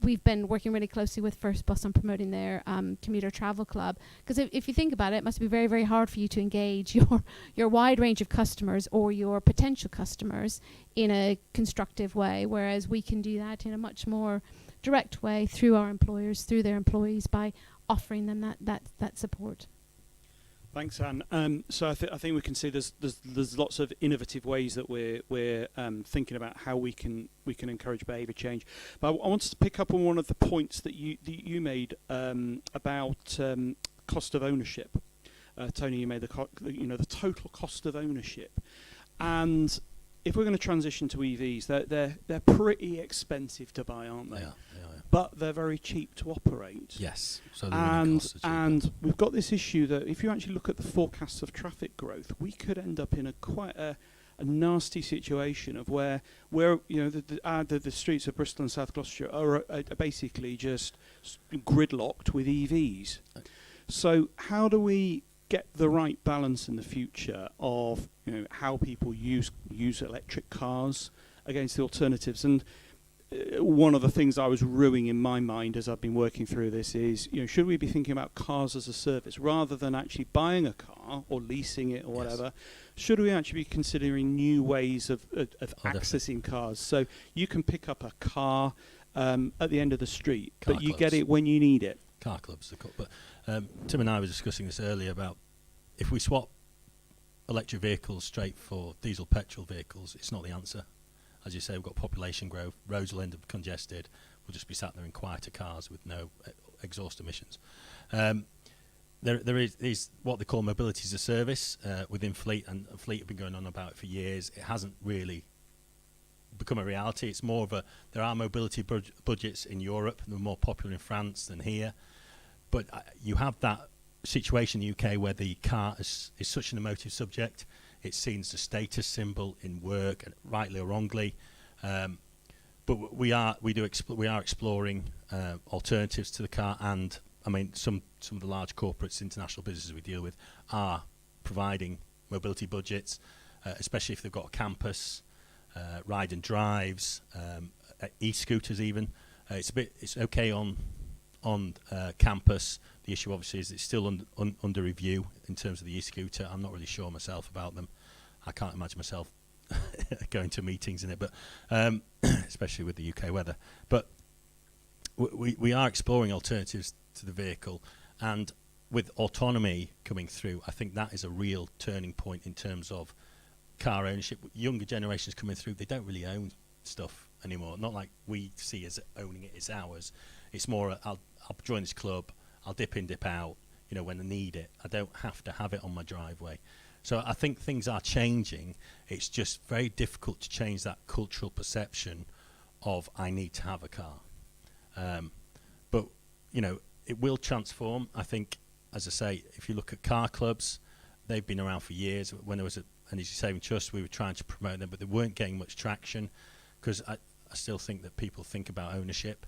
We've been working really closely with First Bus on promoting their commuter travel club, because if you think about it, it must be very, very hard for you to engage your wide range of customers or your potential customers in a constructive way, whereas we can do that in a much more direct way through our employers, through their employees, by offering them that support. Thanks, Anne. So I think we can see there's lots of innovative ways that we're thinking about how we can encourage behaviour change. But I wanted to pick up on one of the points that you made about cost of ownership. Tony, you made the total cost of ownership, and if we're going to transition to EVs, they're pretty expensive to buy, aren't they? Yeah. But they're very cheap to operate. Yes. So and we've got this issue that if you actually look at the forecasts of traffic growth, we could end up in quite a nasty situation of where the streets of Bristol and South Gloucestershire are basically just gridlocked with EVs. So how do we get the right balance in the future of how people use electric cars against the alternatives? And one of the things I was ruining in my mind as I've been working through this is, should we be thinking about cars as a service rather than actually buying a car or leasing it or whatever? Yes. Should we actually be considering new ways of accessing cars? So you can pick up a car at the end of the street, but you get it when you need it. Car clubs. But Tim and I were discussing this earlier about if we swap electric vehicles straight for diesel petrol vehicles, it's not the answer. As you say, we've got population growth, roads will end up congested, we'll just be sat there in quieter cars with no exhaust emissions. There is what they call mobility as a service within Fleet, and Fleet have been going on about it for years. It hasn't really become a reality. It's more of there are mobility budgets in Europe, they're more popular in France than here. But you have that situation in the UK where the car is such an emotive subject. It's seen as a status symbol in work, and rightly or wrongly. But we are exploring alternatives to the car, and I mean some of the large corporates, international businesses we deal with, are providing mobility budgets, especially if they've got a campus, ride and drives, e-scooters even. It's okay on campus. The issue obviously is it's still under review in terms of the e-scooter. I'm not really sure myself about them. I can't imagine myself going to meetings in it, but especially with the UK weather. But we are exploring alternatives to the vehicle, and with autonomy coming through, I think that is a real turning point in terms of car ownership. Younger generations coming through, they don't really own stuff anymore. Not like we see as owning it as ours. It's more I'll join this club, I'll dip in, dip out, when I need it. I don't have to have it on my driveway. So I think things are changing. It's just very difficult to change that cultural perception of I need to have a car. But it will transform. I think, as I say, if you look at car clubs, they've been around for years. When there was an Energy Saving Trust, we were trying to promote them, but they weren't getting much traction because I still think that people think about ownership.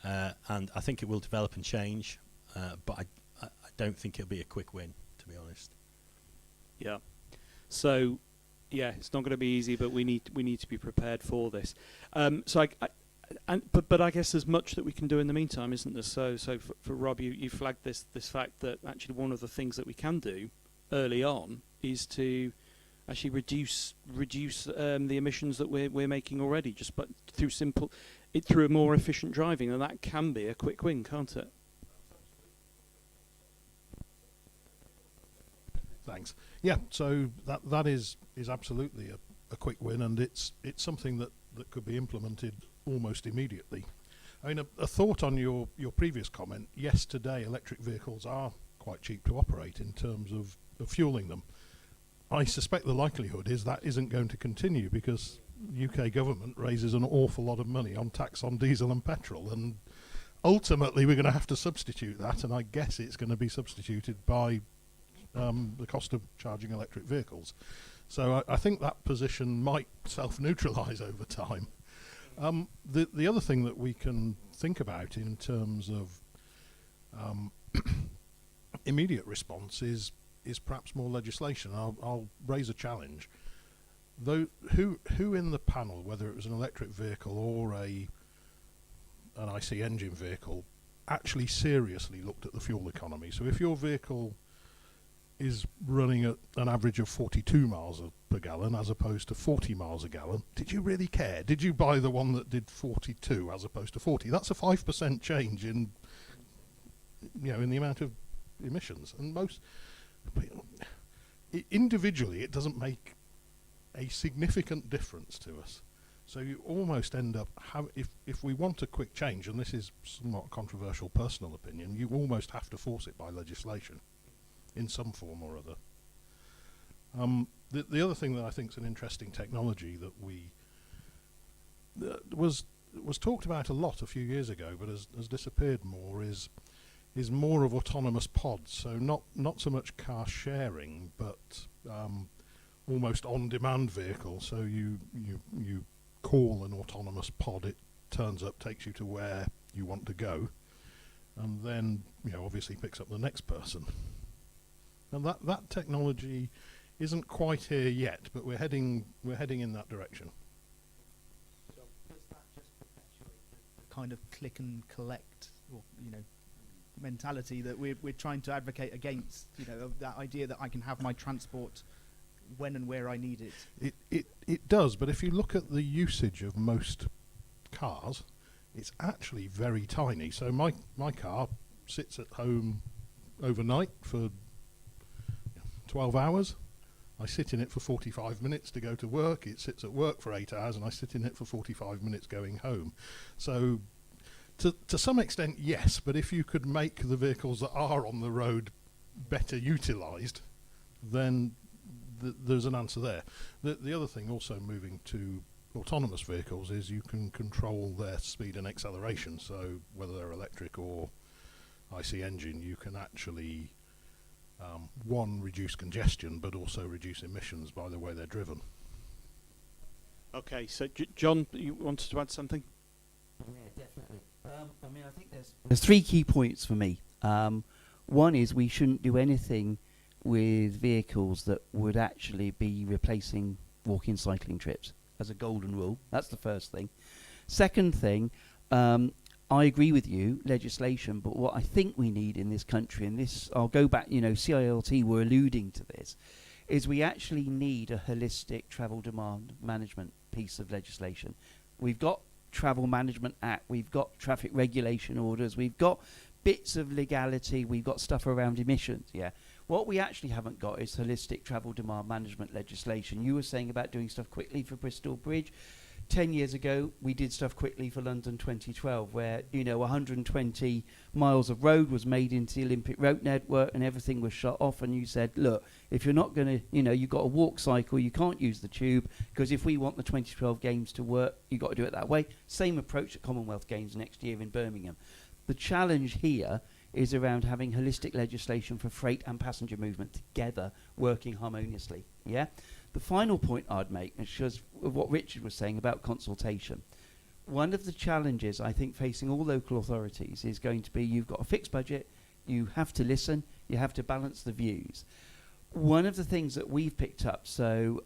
And I think it will develop and change, but I don't think it'll be a quick win, to be honest. Yeah. So, yeah, it's not going to be easy, but we need to be prepared for this. But I guess there's much that we can do in the meantime, isn't there? So for Rob, you flagged this fact that actually one of the things that we can do early on is to actually reduce the emissions that we're making already, just but through a more efficient driving, and that can be a quick win, can't it? Thanks. Yeah, so that is absolutely a quick win, and it's something that could be implemented almost immediately. I mean, a thought on your previous comment. Yes, today electric vehicles are quite cheap to operate in terms of fueling them. I suspect the likelihood is that isn't going to continue because UK government raises an awful lot of money on tax on diesel and petrol, and ultimately we're going to have to substitute that, and I guess it's going to be substituted by the cost of charging electric vehicles. So I think that position might self-neutralise over time. The other thing that we can think about in terms of immediate response is perhaps more legislation. I'll raise a challenge. Though who in the panel, whether it was an electric vehicle or an IC engine vehicle, actually seriously looked at the fuel economy? So if your vehicle is running at an average of 42 miles per gallon as opposed to 40 miles a gallon, did you really care? Did you buy the one that did 42 as opposed to 40? That's a 5% change in the amount of emissions. And individually, it doesn't make a significant difference to us. So you almost end up if we want a quick change, and this is somewhat controversial personal opinion, you almost have to force it by legislation in some form or other. The other thing that I think is an interesting technology that was talked about a lot a few years ago, but has disappeared more, is more of autonomous pods. So not so much car sharing, but almost on-demand vehicles. So you call an autonomous pod, it turns up, takes you to where you want to go, and then obviously picks up the next person. And that technology isn't quite here yet, but we're heading in that direction. So does that just perpetuate the kind of click and collect, or mentality that we're trying to advocate against? Of that idea that I can have my transport when and where I need it. It does, but if you look at the usage of most cars, it's actually very tiny. So my car sits at home overnight for 12 hours. I sit in it for 45 minutes to go to work. It sits at work for 8 hours, and I sit in it for 45 minutes going home. So to some extent, yes, but if you could make the vehicles that are on the road better utilised, then there's an answer there. The other thing also moving to autonomous vehicles is you can control their speed and acceleration. So whether they're electric or IC engine, you can actually reduce congestion, but also reduce emissions by the way they're driven. Okay, so John, you wanted to add something? Yeah, definitely. I think there's three key points for me. One is we shouldn't do anything with vehicles that would actually be replacing walking cycling trips as a golden rule. That's the first thing. Second thing, I agree with you, legislation, but what I think we need in this country, and this, I'll go back, CILT were alluding to this, is we actually need a holistic travel demand management piece of legislation. We've got Travel Management Act, we've got traffic regulation orders, we've got bits of legality, we've got stuff around emissions, yeah. What we actually haven't got is holistic travel demand management legislation. You were saying about doing stuff quickly for Bristol Bridge. 10 years ago, we did stuff quickly for London 2012, where 120 miles of road was made into the Olympic road network, and everything was shut off. And you said, look, if you're not going to, you've got a walk cycle, you can't use the tube, because if we want the 2012 games to work, you've got to do it that way. Same approach at Commonwealth Games next year in Birmingham. The challenge here is around having holistic legislation for freight and passenger movement together, working harmoniously. Yeah. The final point I'd make is just what Richard was saying about consultation. One of the challenges I think facing all local authorities is going to be you've got a fixed budget, you have to listen, you have to balance the views. one of the things that we've picked up, so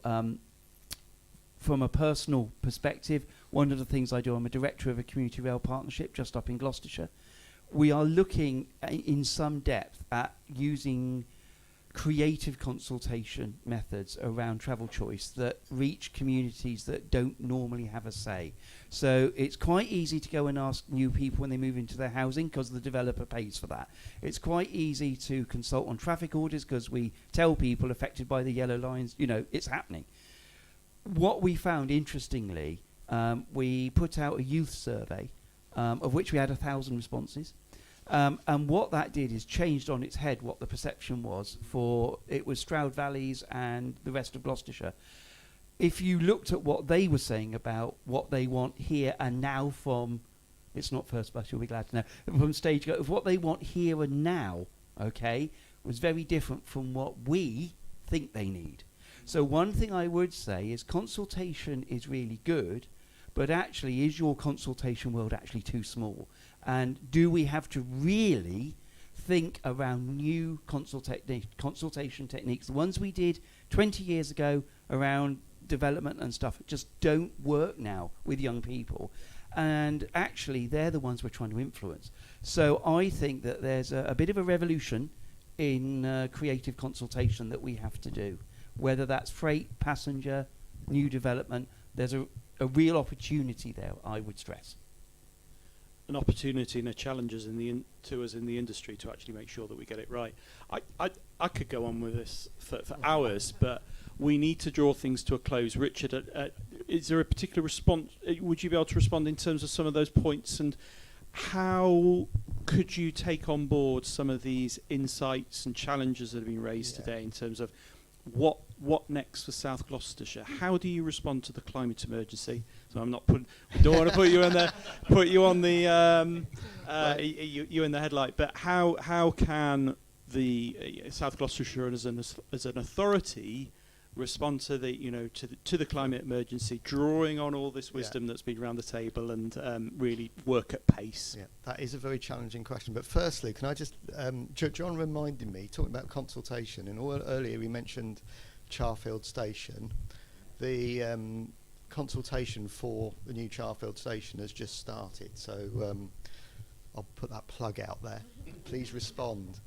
from a personal perspective, one of the things I do, I'm a director of a community rail partnership just up in Gloucestershire. We are looking in some depth at using creative consultation methods around travel choice that reach communities that don't normally have a say. So it's quite easy to go and ask new people when they move into their housing because the developer pays for that. It's quite easy to consult on traffic orders because we tell people affected by the yellow lines, you know, it's happening. What we found, interestingly, we put out a youth survey of which we had 1,000 responses. And what that did is changed on its head what the perception was for, it was Stroud Valleys and the rest of Gloucestershire. If you looked at what they were saying about what they want here and now from, it's not First Bus, you'll be glad to know, from Stage Go, of what they want here and now, okay, was very different from what we think they need. So one thing I would say is consultation is really good, but actually is your consultation world actually too small? And do we have to really think around new consultation techniques? The ones we did 20 years ago around development and stuff just don't work now with young people. And actually, they're the ones we're trying to influence. So I think that there's a bit of a revolution in creative consultation that we have to do. Whether that's freight, passenger, new development, there's a real opportunity there, I would stress. An opportunity and a challenge to us in the industry to actually make sure that we get it right. I could go on with this for hours, but we need to draw things to a close. Richard, is there a particular response? Would you be able to respond in terms of some of those points, and how could you take on board some of these insights and challenges that have been raised today in terms of what next for South Gloucestershire? How do you respond to the climate emergency? So I'm not don't want to put you in the you in the headlight. But how can the South Gloucestershire as an authority respond to the climate emergency, drawing on all this wisdom that's been around the table, and really work at pace? Yeah, that is a very challenging question. But firstly, can I just John reminded me, talking about consultation, and earlier we mentioned Charfield Station. The consultation for the new Charfield Station has just started, so I'll put that plug out there. Please respond.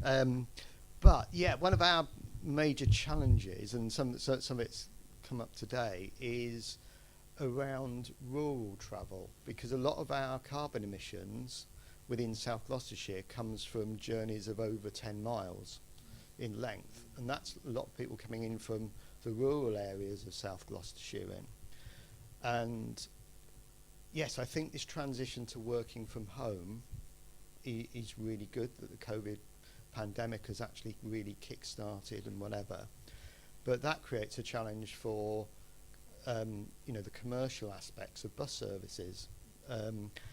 But yeah, one of our major challenges, and some of it's come up today, is around rural travel, because a lot of our carbon emissions within South Gloucestershire comes from journeys of over 10 miles in length, and that's a lot of people coming in from the rural areas of South Gloucestershire in. And yes, I think this transition to working from home is really good, that the COVID pandemic has actually really kick-started and whatever, but that creates a challenge for the commercial aspects of bus services.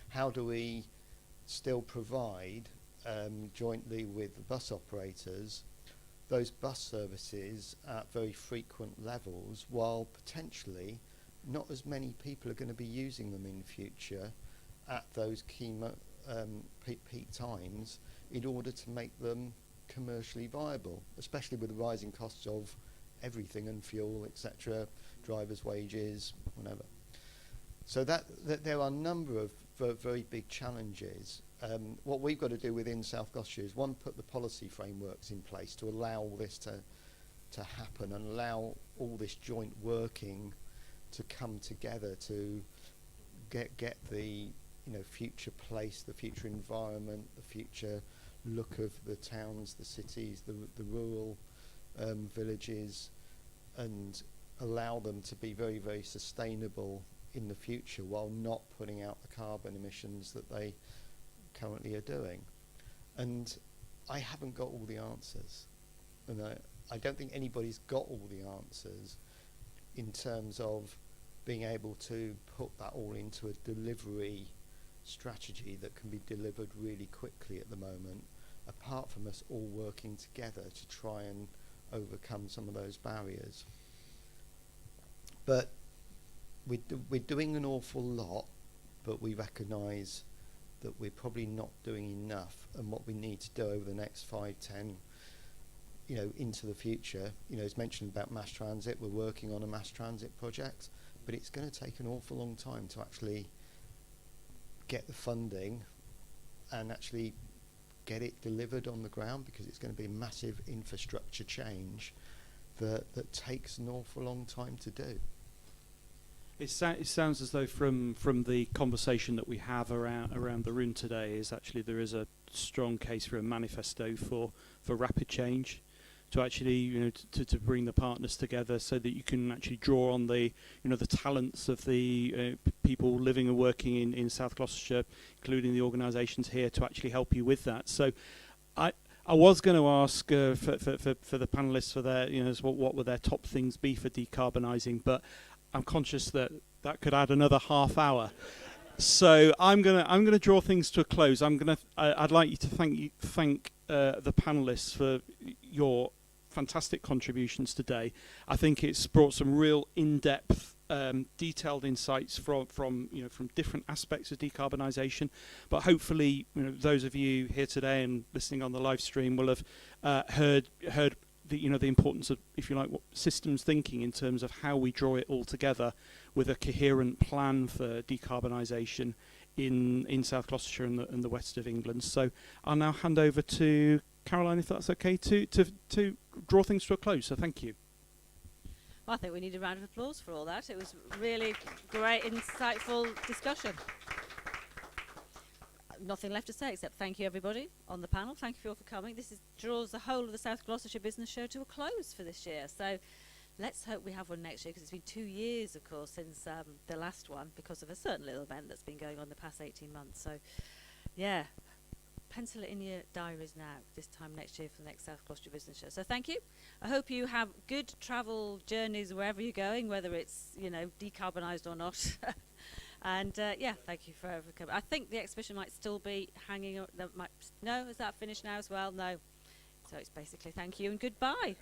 How do we still provide jointly with the bus operators those bus services at very frequent levels, while potentially not as many people are going to be using them in future at those key peak times, in order to make them commercially viable, especially with the rising costs of everything and fuel, etc., drivers' wages, whatever. So that there are a number of very big challenges. What we've got to do within South Gloucestershire is, one, put the policy frameworks in place to allow all this to happen, and allow all this joint working to come together to get the future place, the future environment, the future look of the towns, the cities, the rural villages, and allow them to be very, very sustainable in the future, while not putting out the carbon emissions that they currently are doing. And I haven't got all the answers, and I don't think anybody's got all the answers in terms of being able to put that all into a delivery strategy that can be delivered really quickly at the moment, apart from us all working together to try and overcome some of those barriers. But we're doing an awful lot, but we recognise that we're probably not doing enough, and what we need to do over the next 5, 10 you know, into the future, you know, as mentioned about mass transit, we're working on a mass transit project, but it's going to take an awful long time to actually get the funding and actually get it delivered on the ground, because it's going to be a massive infrastructure change that takes an awful long time to do. It sounds as though from the conversation that we have around the room today is actually there is a strong case for a manifesto for rapid change, to actually, you know, to bring the partners together so that you can actually draw on the, you know, the talents of the people living and working in South Gloucestershire, including the organisations here, to actually help you with that. So I was going to ask for the panellists for their, you know, what would their top things be for decarbonising, but I'm conscious that could add another half hour. So I'm gonna draw things to a close. I'd like you to thank the panellists for your fantastic contributions today. I think it's brought some real in-depth, detailed insights from different aspects of decarbonisation. But hopefully, you know, those of you here today and listening on the live stream will have heard the importance of, if you like, systems thinking in terms of how we draw it all together with a coherent plan for decarbonisation in South Gloucestershire and the west of England. So I'll now hand over to Caroline, if that's okay, to draw things to a close. So thank you. Well, I think we need a round of applause for all that. It was really great, insightful discussion. Nothing left to say except thank you, everybody on the panel. Thank you all for coming. This draws the whole of the South Gloucestershire Business Show to a close for this year. So let's hope we have one next year, because it's been 2 years, of course, since the last one, because of a certain little event that's been going on the past 18 months. So, yeah, pencil it in your diaries now, this time next year for the next South Gloucestershire Business Show. So thank you. I hope you have good travel journeys wherever you're going, whether it's, you know, decarbonised or not. And yeah, thank you for coming. I think the exhibition might still be hanging. No, is that finished now as well? No. So it's basically thank you and goodbye.